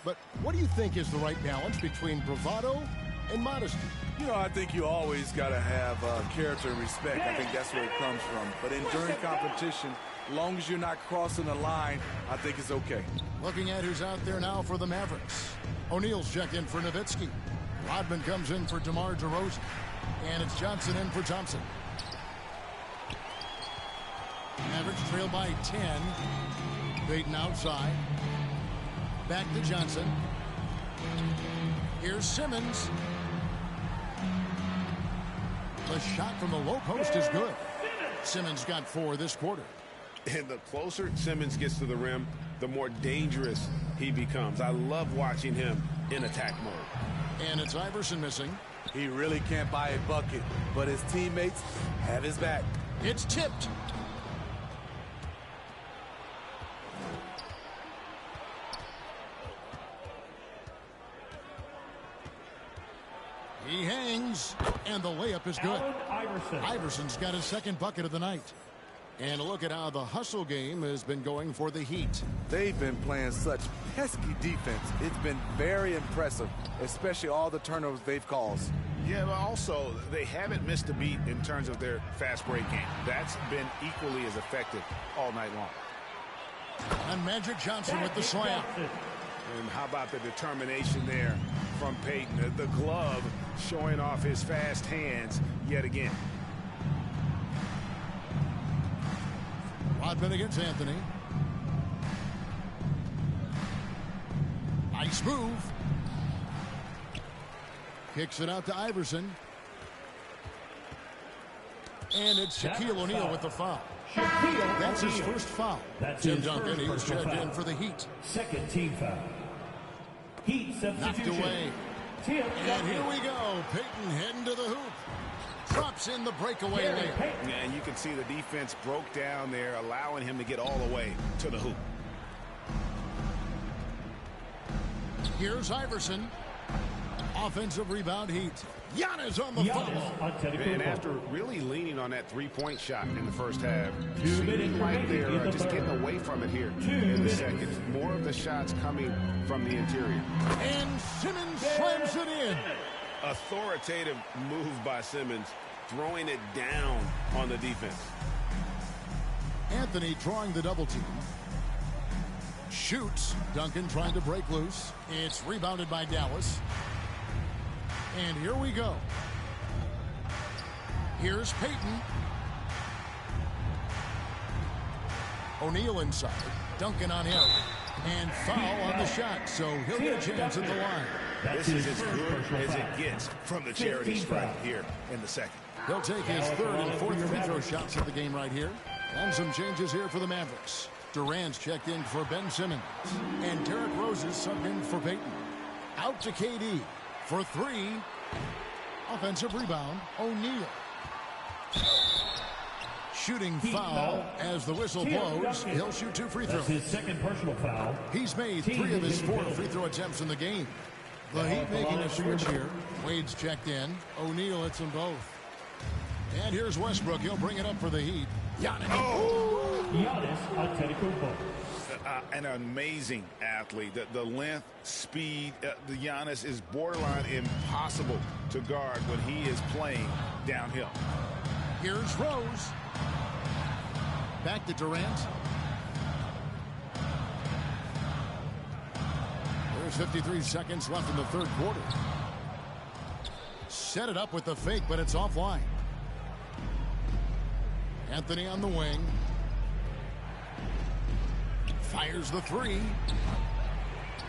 But what do you think is the right balance between bravado and modesty? I think you always got to have character and respect. I think that's where it comes from. But during competition, as long as you're not crossing the line, I think it's okay. Looking at who's out there now for the Mavericks. O'Neal's checked in for Nowitzki. Rodman comes in for DeMar DeRozan. And it's Johnson in for Thompson. Mavericks trail by 10. Payton outside. Back to Johnson. Here's Simmons. The shot from the low post is good. Simmons got 4 this quarter. And the closer Simmons gets to the rim, the more dangerous he becomes. I love watching him in attack mode. And it's Iverson missing. He really can't buy a bucket, but his teammates have his back. It's tipped. He hangs, and the layup is good. Iverson's got his 2nd bucket of the night. And look at how the hustle game has been going for the Heat. They've been playing such pesky defense. It's been very impressive, especially all the turnovers they've caused. Yeah, but also, they haven't missed a beat in terms of their fast break game. That's been equally as effective all night long. And Magic Johnson with the slam. And how about the determination there from Payton? The glove showing off his fast hands yet again. Rodman against Anthony. Nice move. Kicks it out to Iverson. And it's Shaquille O'Neal with the foul. That's his first foul. Tim Duncan, he's checked in for the Heat. 2nd team foul. Heat substitution. Knocked away. And here we go. Payton heading to the hoop. Drops in the breakaway layup. And you can see the defense broke down there, allowing him to get all the way to the hoop. Here's Iverson. Offensive rebound Heat. Giannis on the follow. And after really leaning on that 3-point shot in the first half, seeming like they're just getting away from it here in the second. More of the shots coming from the interior. And Simmons slams it in. Authoritative move by Simmons, throwing it down on the defense. Anthony drawing the double team. Shoots. Duncan trying to break loose. It's rebounded by Dallas. And here we go. Here's Payton. O'Neal inside. Duncan on him. And foul on the shot, so he'll get a chance at the line. This is as good as it gets from the charity stripe here in the second. He'll take his third and fourth free throw shots of the game right here. And some changes here for the Mavericks. Durant's checked in for Ben Simmons. And Derrick Rose is subbed in for Payton. Out to KD for three. Offensive rebound, O'Neal. Shooting foul as the whistle blows. He'll shoot 2 free throws. That's his second personal foul. He's made 3 of his 4 free throw attempts in the game. The Heat making a switch here. Wade's checked in. O'Neal hits them both. And here's Westbrook. He'll bring it up for the Heat. Giannis. Giannis Antetokounmpo. An amazing athlete. The length, speed, the Giannis is borderline impossible to guard when he is playing downhill. Here's Rose. Back to Durant. There's 53 seconds left in the third quarter. Set it up with the fake, but it's offline. Anthony on the wing. Fires the three.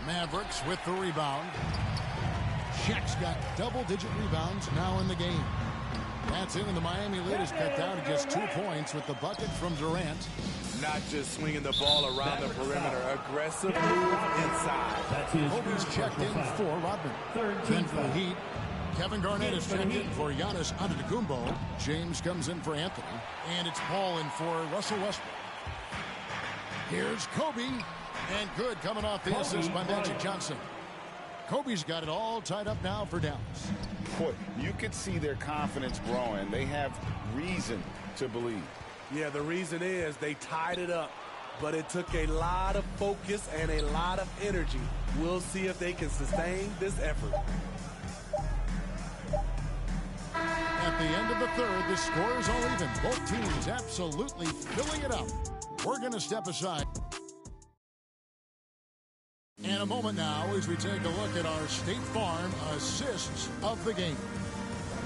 Mavericks with the rebound. Shaq's got double-digit rebounds now in the game. That's in, and the Miami lead is cut down to just 2 points with the bucket from Durant. Not just swinging the ball around the perimeter. Aggressive move inside. Kobe's checked in for Rodman. Then for the Heat, Kevin Garnett is checked in for Giannis Antetokounmpo. James comes in for Anthony. And it's Paul in for Russell Westbrook. Here's Kobe. And good coming off the assist by Magic Johnson. Kobe's got it all tied up now for Dallas. Boy, you could see their confidence growing. They have reason to believe. Yeah, the reason is they tied it up, but it took a lot of focus and a lot of energy. We'll see if they can sustain this effort. At the end of the third, the score is all even. Both teams absolutely filling it up. We're going to step aside. And a moment now as we take a look at our State Farm assists of the game.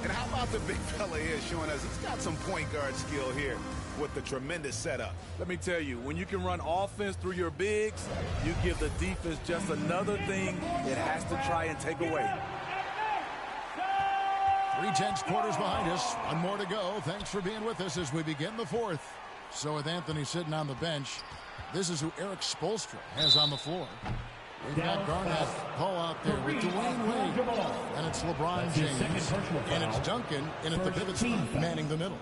And how about the big fella here showing us he's got some point guard skill here with the tremendous setup. Let me tell you, when you can run offense through your bigs, you give the defense just another thing it has to try and take away. 3/10 quarters behind us. One more to go. Thanks for being with us as we begin the fourth. So with Anthony sitting on the bench, this is who Eric Spoelstra has on the floor. We've got Garnett, Paul out there with Dwayne Wade. And it's LeBron James. And it's Duncan in at the pivot spot, manning the middle.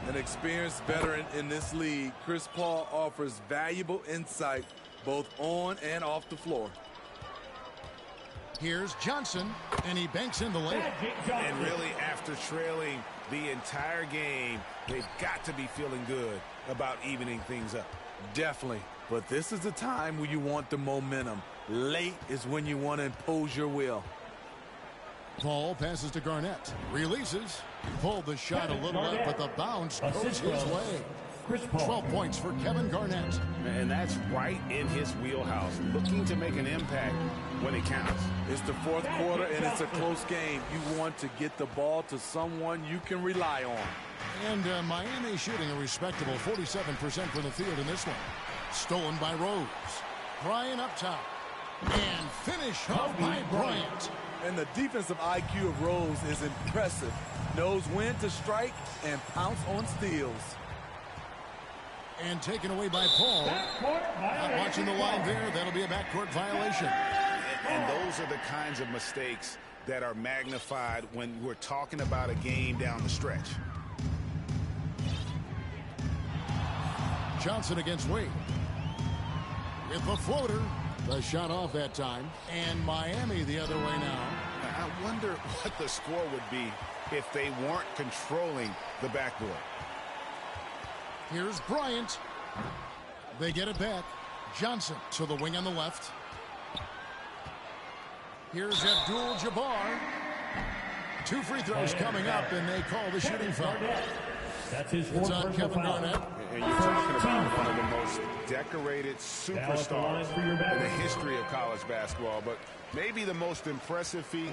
An experienced veteran in this league, Chris Paul offers valuable insight both on and off the floor. Here's Johnson, and he banks in the layup. And really, after trailing the entire game, they've got to be feeling good about evening things up. Definitely. But this is the time when you want the momentum. Late is when you want to impose your will. Paul passes to Garnett. Releases. Pulled the shot a little up, but the bounce goes his way. 12 points for Kevin Garnett. And that's right in his wheelhouse. Looking to make an impact when it counts. It's the fourth quarter, and it's a close game. You want to get the ball to someone you can rely on. And Miami shooting a respectable 47% from the field in this one. Stolen by Rose. Bryant up top. And finish off by Bryant. And the defensive IQ of Rose is impressive. Knows when to strike and pounce on steals. And taken away by Paul. Not watching the line there. That'll be a backcourt violation. And those are the kinds of mistakes that are magnified when we're talking about a game down the stretch. Johnson against Wade. With the floater. The shot off that time. And Miami the other way now. I wonder what the score would be if they weren't controlling the backboard. Here's Bryant. They get it back. Johnson to the wing on the left. Here's Abdul-Jabbar. 2 free throws coming up, and they call the shooting foul. That's his it's on Kevin foul. Garnett. And you're talking about one of the most decorated superstars in the history of college basketball. But maybe the most impressive feat,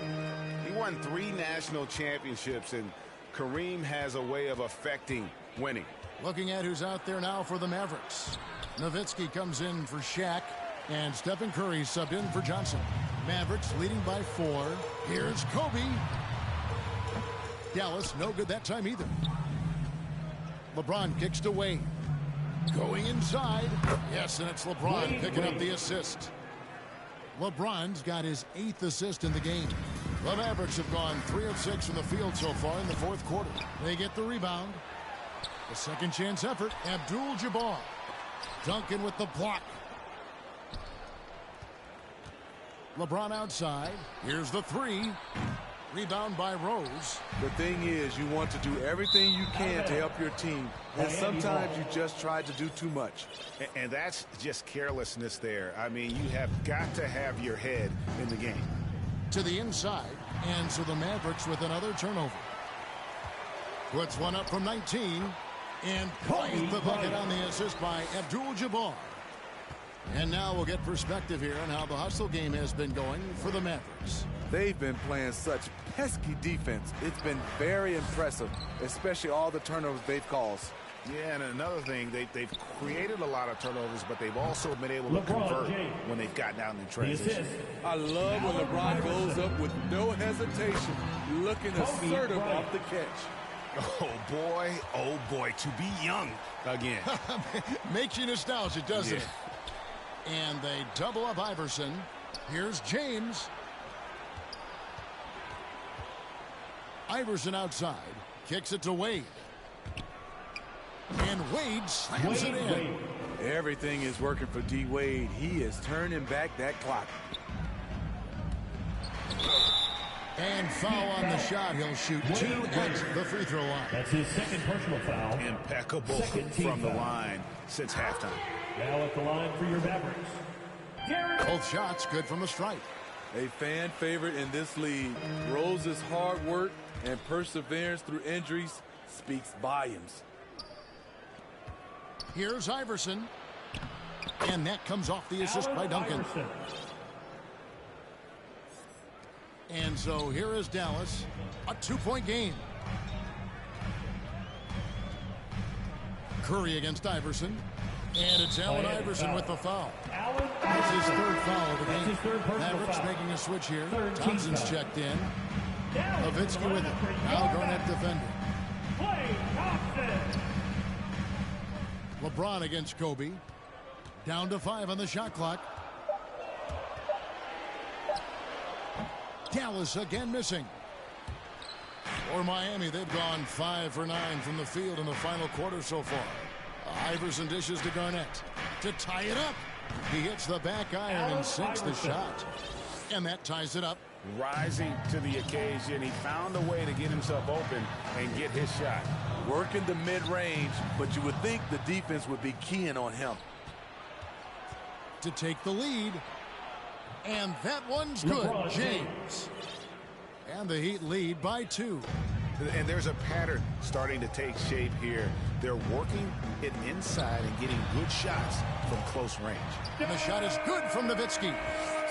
he won 3 national championships, and Kareem has a way of affecting winning. Looking at who's out there now for the Mavericks. Nowitzki comes in for Shaq, and Stephen Curry subbed in for Johnson. Mavericks leading by 4. Here's Kobe. Dallas no good that time either. LeBron kicks to Wade. Going inside. Yes, and it's LeBron picking up the assist. LeBron's got his 8th assist in the game. The Mavericks have gone 3 of 6 from the field so far in the 4th quarter. They get the rebound. A second chance effort. Abdul-Jabbar. Duncan with the block. LeBron outside. Here's the 3. Rebound by Rose. The thing is, you want to do everything you can to help your team, and sometimes you just try to do too much. And that's just carelessness there. I mean, you have got to have your head in the game. To the inside, and so the Mavericks with another turnover. Puts one up from 19, and plays the bucket on the assist by Abdul-Jabbar. And now we'll get perspective here on how the hustle game has been going for the Mavericks. They've been playing such pesky defense. It's been very impressive, especially all the turnovers they've caused. Yeah, and another thing, they've created a lot of turnovers, but they've also been able to convert when they've gotten out in transition. I love when LeBron goes up with no hesitation, looking assertive off the catch. Oh boy, to be young again. Makes you nostalgic, doesn't it? And they double up Iverson. Here's James. Iverson outside. Kicks it to Wade. And Wade slams it in. Everything is working for D. Wade. He is turning back that clock. And foul on the shot. He'll shoot 2 at the free throw line. That's his 2nd personal foul. Impeccable from the line since halftime. Now at the line for your Mavericks. Both shots good from the stripe. A fan favorite in this league. Rose's hard work and perseverance through injuries speaks volumes. Here's Iverson. And that comes off the assist by Duncan. Iverson. And so here is Dallas. A 2-point game. Curry against Iverson. And it's Allen Iverson with the foul. That's his 3rd foul of the game. Mavericks making a switch here. Thompson's checked in. Nowitzki with it. Now Garnett defending. LeBron against Kobe. Down to 5 on the shot clock. Dallas again missing. For Miami, they've gone 5 for 9 from the field in the final quarter so far. Iverson dishes to Garnett to tie it up. He hits the back iron and sinks the shot. And that ties it up. Rising to the occasion, he found a way to get himself open and get his shot. Working the mid-range, but you would think the defense would be keying on him. To take the lead. And that one's good. James. And the Heat lead by 2. And there's a pattern starting to take shape here. They're working it inside and getting good shots from close range. And the shot is good from Nowitzki.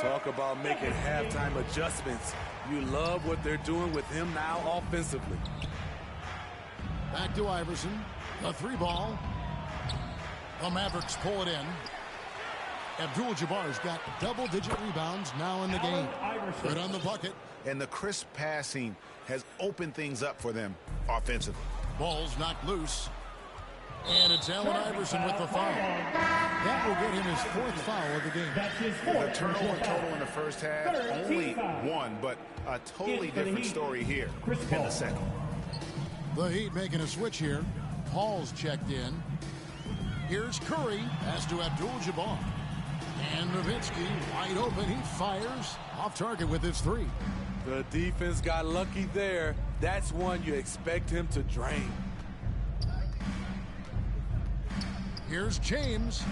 Talk about making halftime adjustments. You love what they're doing with him now offensively. Back to Iverson. A 3-ball. The Mavericks pull it in. Abdul-Jabbar's got double-digit rebounds now in the game. Good on the bucket. And the crisp passing has opened things up for them offensively. Ball's knocked loose. And it's Allen Iverson with the foul. That will get him his 4th foul of the game. The turnover total in the first half, only 1, but a totally different story here in the second. The Heat making a switch here. Paul's checked in. Here's Curry. Pass to Abdul-Jabbar. And Nowitzki wide open. He fires off target with his 3. The defense got lucky there. That's one you expect him to drain. Here's James.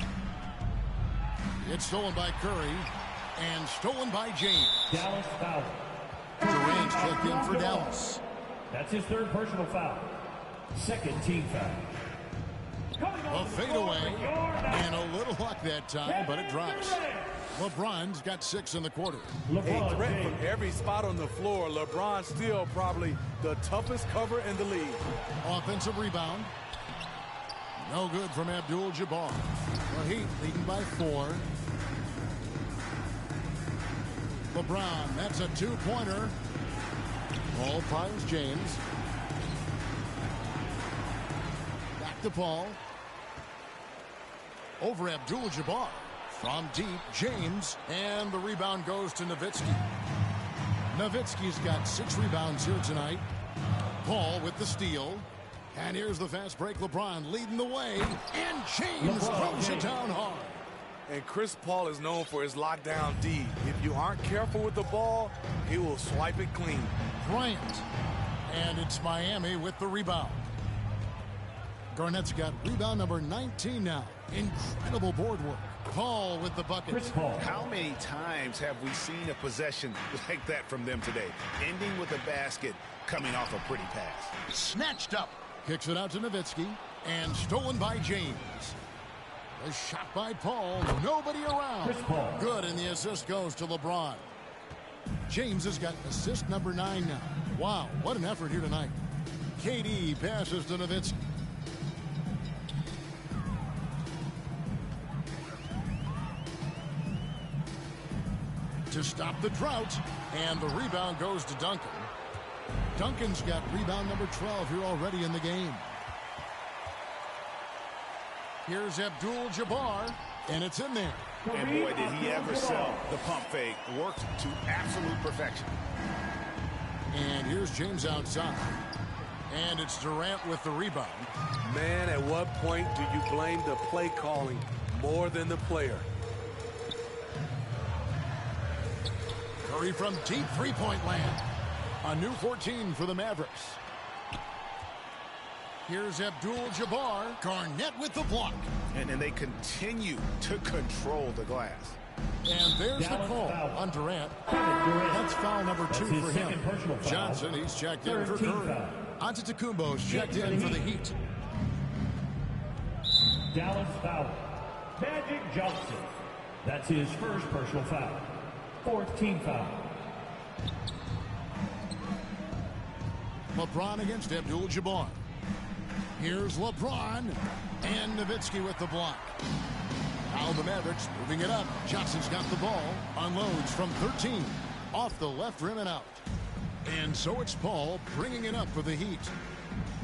It's stolen by Curry. And stolen by James. Dallas foul. Durant's checked in for Dallas. That's his 3rd personal foul. 2nd team foul. A fadeaway, and a little luck that time, but it drops. LeBron's got 6 in the quarter. A threat from every spot on the floor. LeBron still probably the toughest cover in the league. Offensive rebound. No good from Abdul-Jabbar. The Heat leading by 4. LeBron, that's a 2-pointer. Ball finds James. Back to Paul. Over Abdul-Jabbar. From deep, James, and the rebound goes to Nowitzki. Nowitzki's got 6 rebounds here tonight. Paul with the steal. And here's the fast break. LeBron leading the way. And James throws it down hard. And Chris Paul is known for his lockdown D. If you aren't careful with the ball, he will swipe it clean. Bryant. And it's Miami with the rebound. Garnett's got rebound number 19 now. Incredible board work. Paul with the bucket. How many times have we seen a possession like that from them today? Ending with a basket, coming off a pretty pass. Snatched up. Kicks it out to Nowitzki. And stolen by James. A shot by Paul. Nobody around. Good, and the assist goes to LeBron. James has got assist number 9 now. Wow, what an effort here tonight. KD passes to Nowitzki. To stop the drought, and the rebound goes to Duncan. Duncan's got rebound number 12 here already in the game. Here's Abdul-Jabbar, and it's in there. And boy, did he ever sell the pump fake. Worked to absolute perfection. And here's James outside. And it's Durant with the rebound. Man, at what point do you blame the play calling more than the player? Curry from deep three-point land. A new 14 for the Mavericks. Here's Abdul-Jabbar. Garnett with the block. And they continue to control the glass. And there's the call on Durant. That's foul number 2 for him. Johnson, he's checked in for Curry. Antetokounmpo's checked in for the Heat. Dallas foul. Magic Johnson. That's his first personal foul. 4th team foul. LeBron against Abdul-Jabbar. Here's LeBron. And Nowitzki with the block. Now the Mavericks moving it up. Johnson's got the ball. Unloads from 13. Off the left rim and out. And so it's Paul bringing it up for the Heat.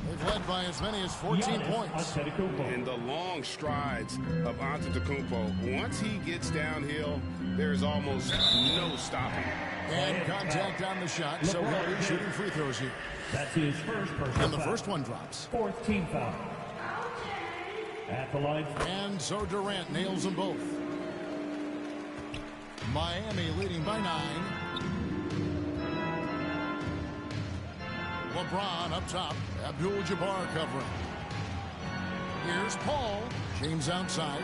They've led by as many as 14 points. And the long strides of Antetokounmpo. Once he gets downhill, there's almost no stopping. And contact on the shot, so he'll be shooting free throws here. That's his first personal foul. And the first one drops. 4th team foul. At the line. And so Durant nails them both. Miami leading by 9. LeBron up top. Abdul-Jabbar covering. Here's Paul. James outside.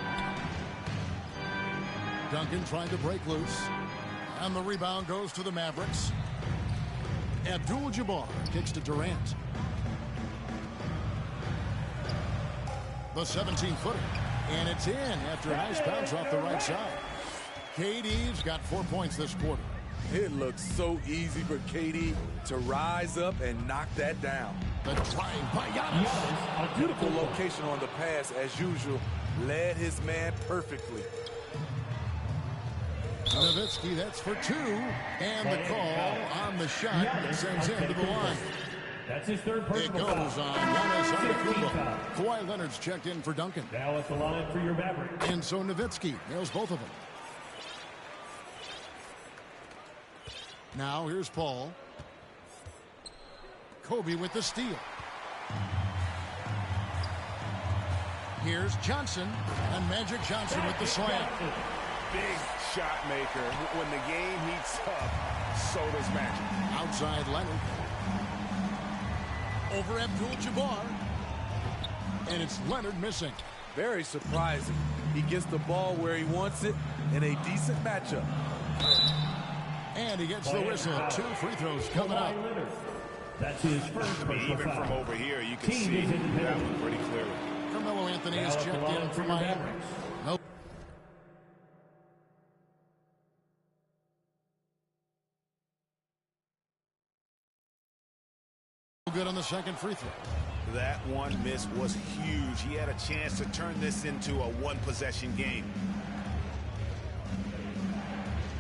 Duncan trying to break loose. And the rebound goes to the Mavericks. Abdul-Jabbar kicks to Durant. The 17-footer. And it's in after a nice bounce off the right side. KD's got 4 points this quarter. It looks so easy for KD to rise up and knock that down. The drive by Giannis. A beautiful location on the pass, as usual. Led his man perfectly. Nowitzki, that's for 2. And the call on the shot sends him to the line. That's his third It personal goes foul. on Giannis Antetokounmpo. Kawhi Leonard's checked in for Duncan. Now at the line for your Mavericks. And so Nowitzki nails both of them. Now here's Paul. Kobe with the steal. Here's Johnson. And Magic Johnson with the slam. Big shot maker. When the game heats up, so does Magic. Outside Leonard. Over Abdul-Jabbar. And it's Leonard missing. Very surprising. He gets the ball where he wants it in a decent matchup. And he gets the whistle. 2 free throws coming up. That's his first personal Even foul. from over here, you can see that one pretty clearly. Carmelo Anthony has checked in for Miami. No good on the second free throw. That one miss was huge. He had a chance to turn this into a one-possession game.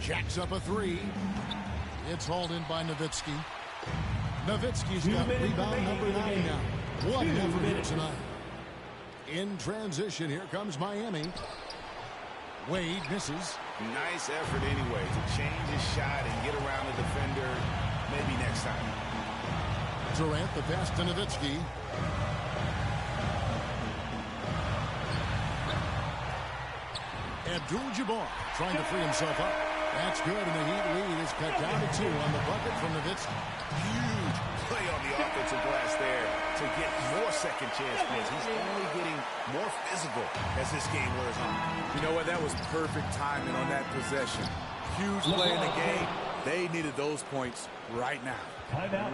Jacks up a three. It's hauled in by Nowitzki. Nowitzki's got rebound number 9 now. One effort here tonight. In transition, here comes Miami. Wade misses. Nice effort anyway to change his shot and get around the defender maybe next time. Durant, the pass to Nowitzki. Abdul-Jabbar trying to free himself up. That's good, and the Heat lead is cut down to 2 on the bucket from Nowitzki. Huge play on the offensive glass there to get more second chance points. He's only getting more physical as this game wears on. You know what? That was perfect timing on that possession. Huge play in the game. They needed those points right now.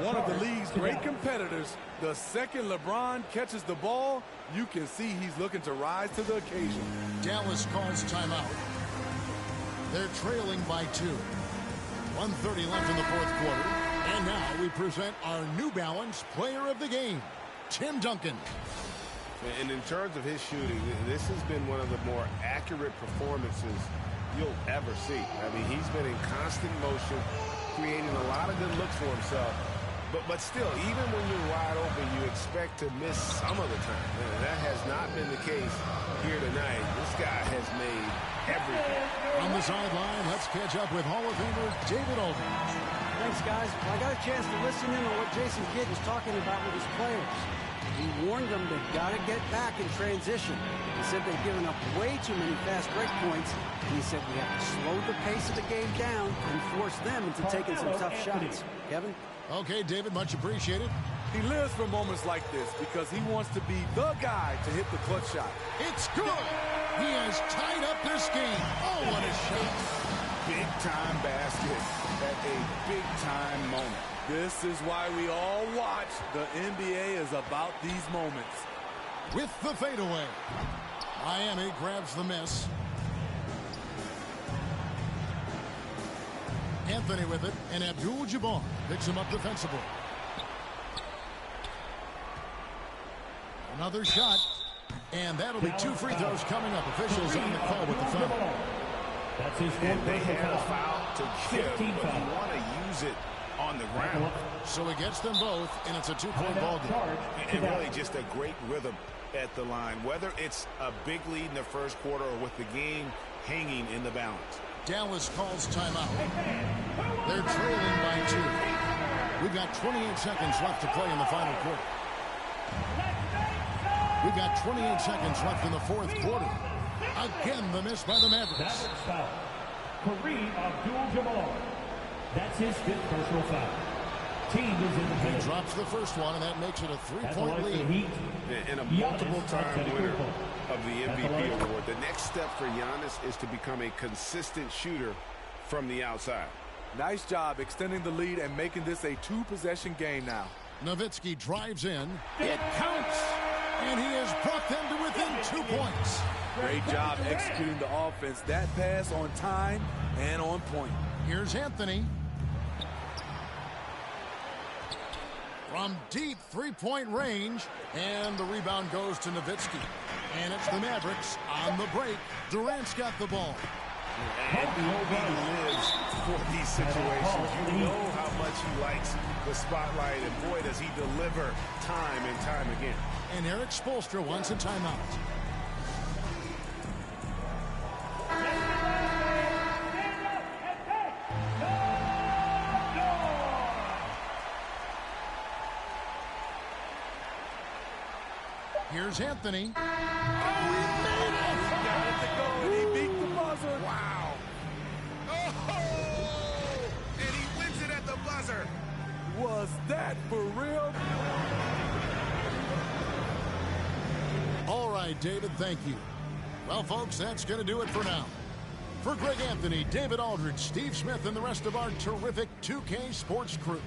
One of the league's great competitors. The second LeBron catches the ball, you can see he's looking to rise to the occasion. Dallas calls timeout. They're trailing by 2. 1:30 left in the fourth quarter. And now we present our New Balance player of the game, Tim Duncan. And in terms of his shooting, this has been one of the more accurate performances you'll ever see. I mean, he's been in constant motion, creating a lot of good looks for himself. But still, even when you're wide open, you expect to miss some of the time. And that has not been the case here tonight. This guy has made everything. On the sideline, let's catch up with Hall of Famer David Aldridge. Thanks, guys. Well, I got a chance to listen in on what Jason Kidd was talking about with his players. He warned them they've got to get back in transition. He said they've given up way too many fast break points. And he said we have to slow the pace of the game down and force them into taking some tough shots. Kevin? Okay, David, much appreciated. He lives for moments like this because he wants to be the guy to hit the clutch shot. It's good. He has tied up this game. Oh, what a shot. Big-time basket at a big-time moment. This is why we all watch. The NBA is about these moments. With the fadeaway, Miami grabs the miss. Anthony with it, and Abdul-Jabbar picks him up defensively. Another shot, and that'll be 2 free throws coming up. Officials on the call with the foul. That's his And they fourth have a foul. foul to give, but you want to use it on the ground. So he gets them both, and it's a 2-point ball game. And really just a great rhythm at the line, whether it's a big lead in the first quarter or with the game hanging in the balance. Dallas calls timeout. They're trailing by 2. We've got 28 seconds left to play in the final quarter. We've got 28 seconds left in the fourth quarter. Again, the miss by the Mavericks. Foul. Kareem Abdul-Jabbar. That's his 5th personal foul. Team is in the He penalty. drops the first one, and that makes it a 3-point lead. And a multiple-time winner of the MVP award. The next step for Giannis is to become a consistent shooter from the outside. Nice job extending the lead and making this a 2-possession game now. Nowitzki drives in. It counts! And he has brought them to within 2 points. Great job executing the offense. That pass on time and on point. Here's Anthony. From deep 3-point range, and the rebound goes to Nowitzki. And it's the Mavericks on the break. Durant's got the ball. And he lives for these situations. You know how much he likes the spotlight, and boy, does he deliver time and time again. And Eric Spoelstra wants a timeout. Here's Anthony. Oh, he made it! He got it to go, and he beat the buzzer. Wow. Oh! And he wins it at the buzzer. Was that for real? All right, David, thank you. Well, folks, that's going to do it for now. For Greg Anthony, David Aldridge, Steve Smith, and the rest of our terrific 2K Sports crew,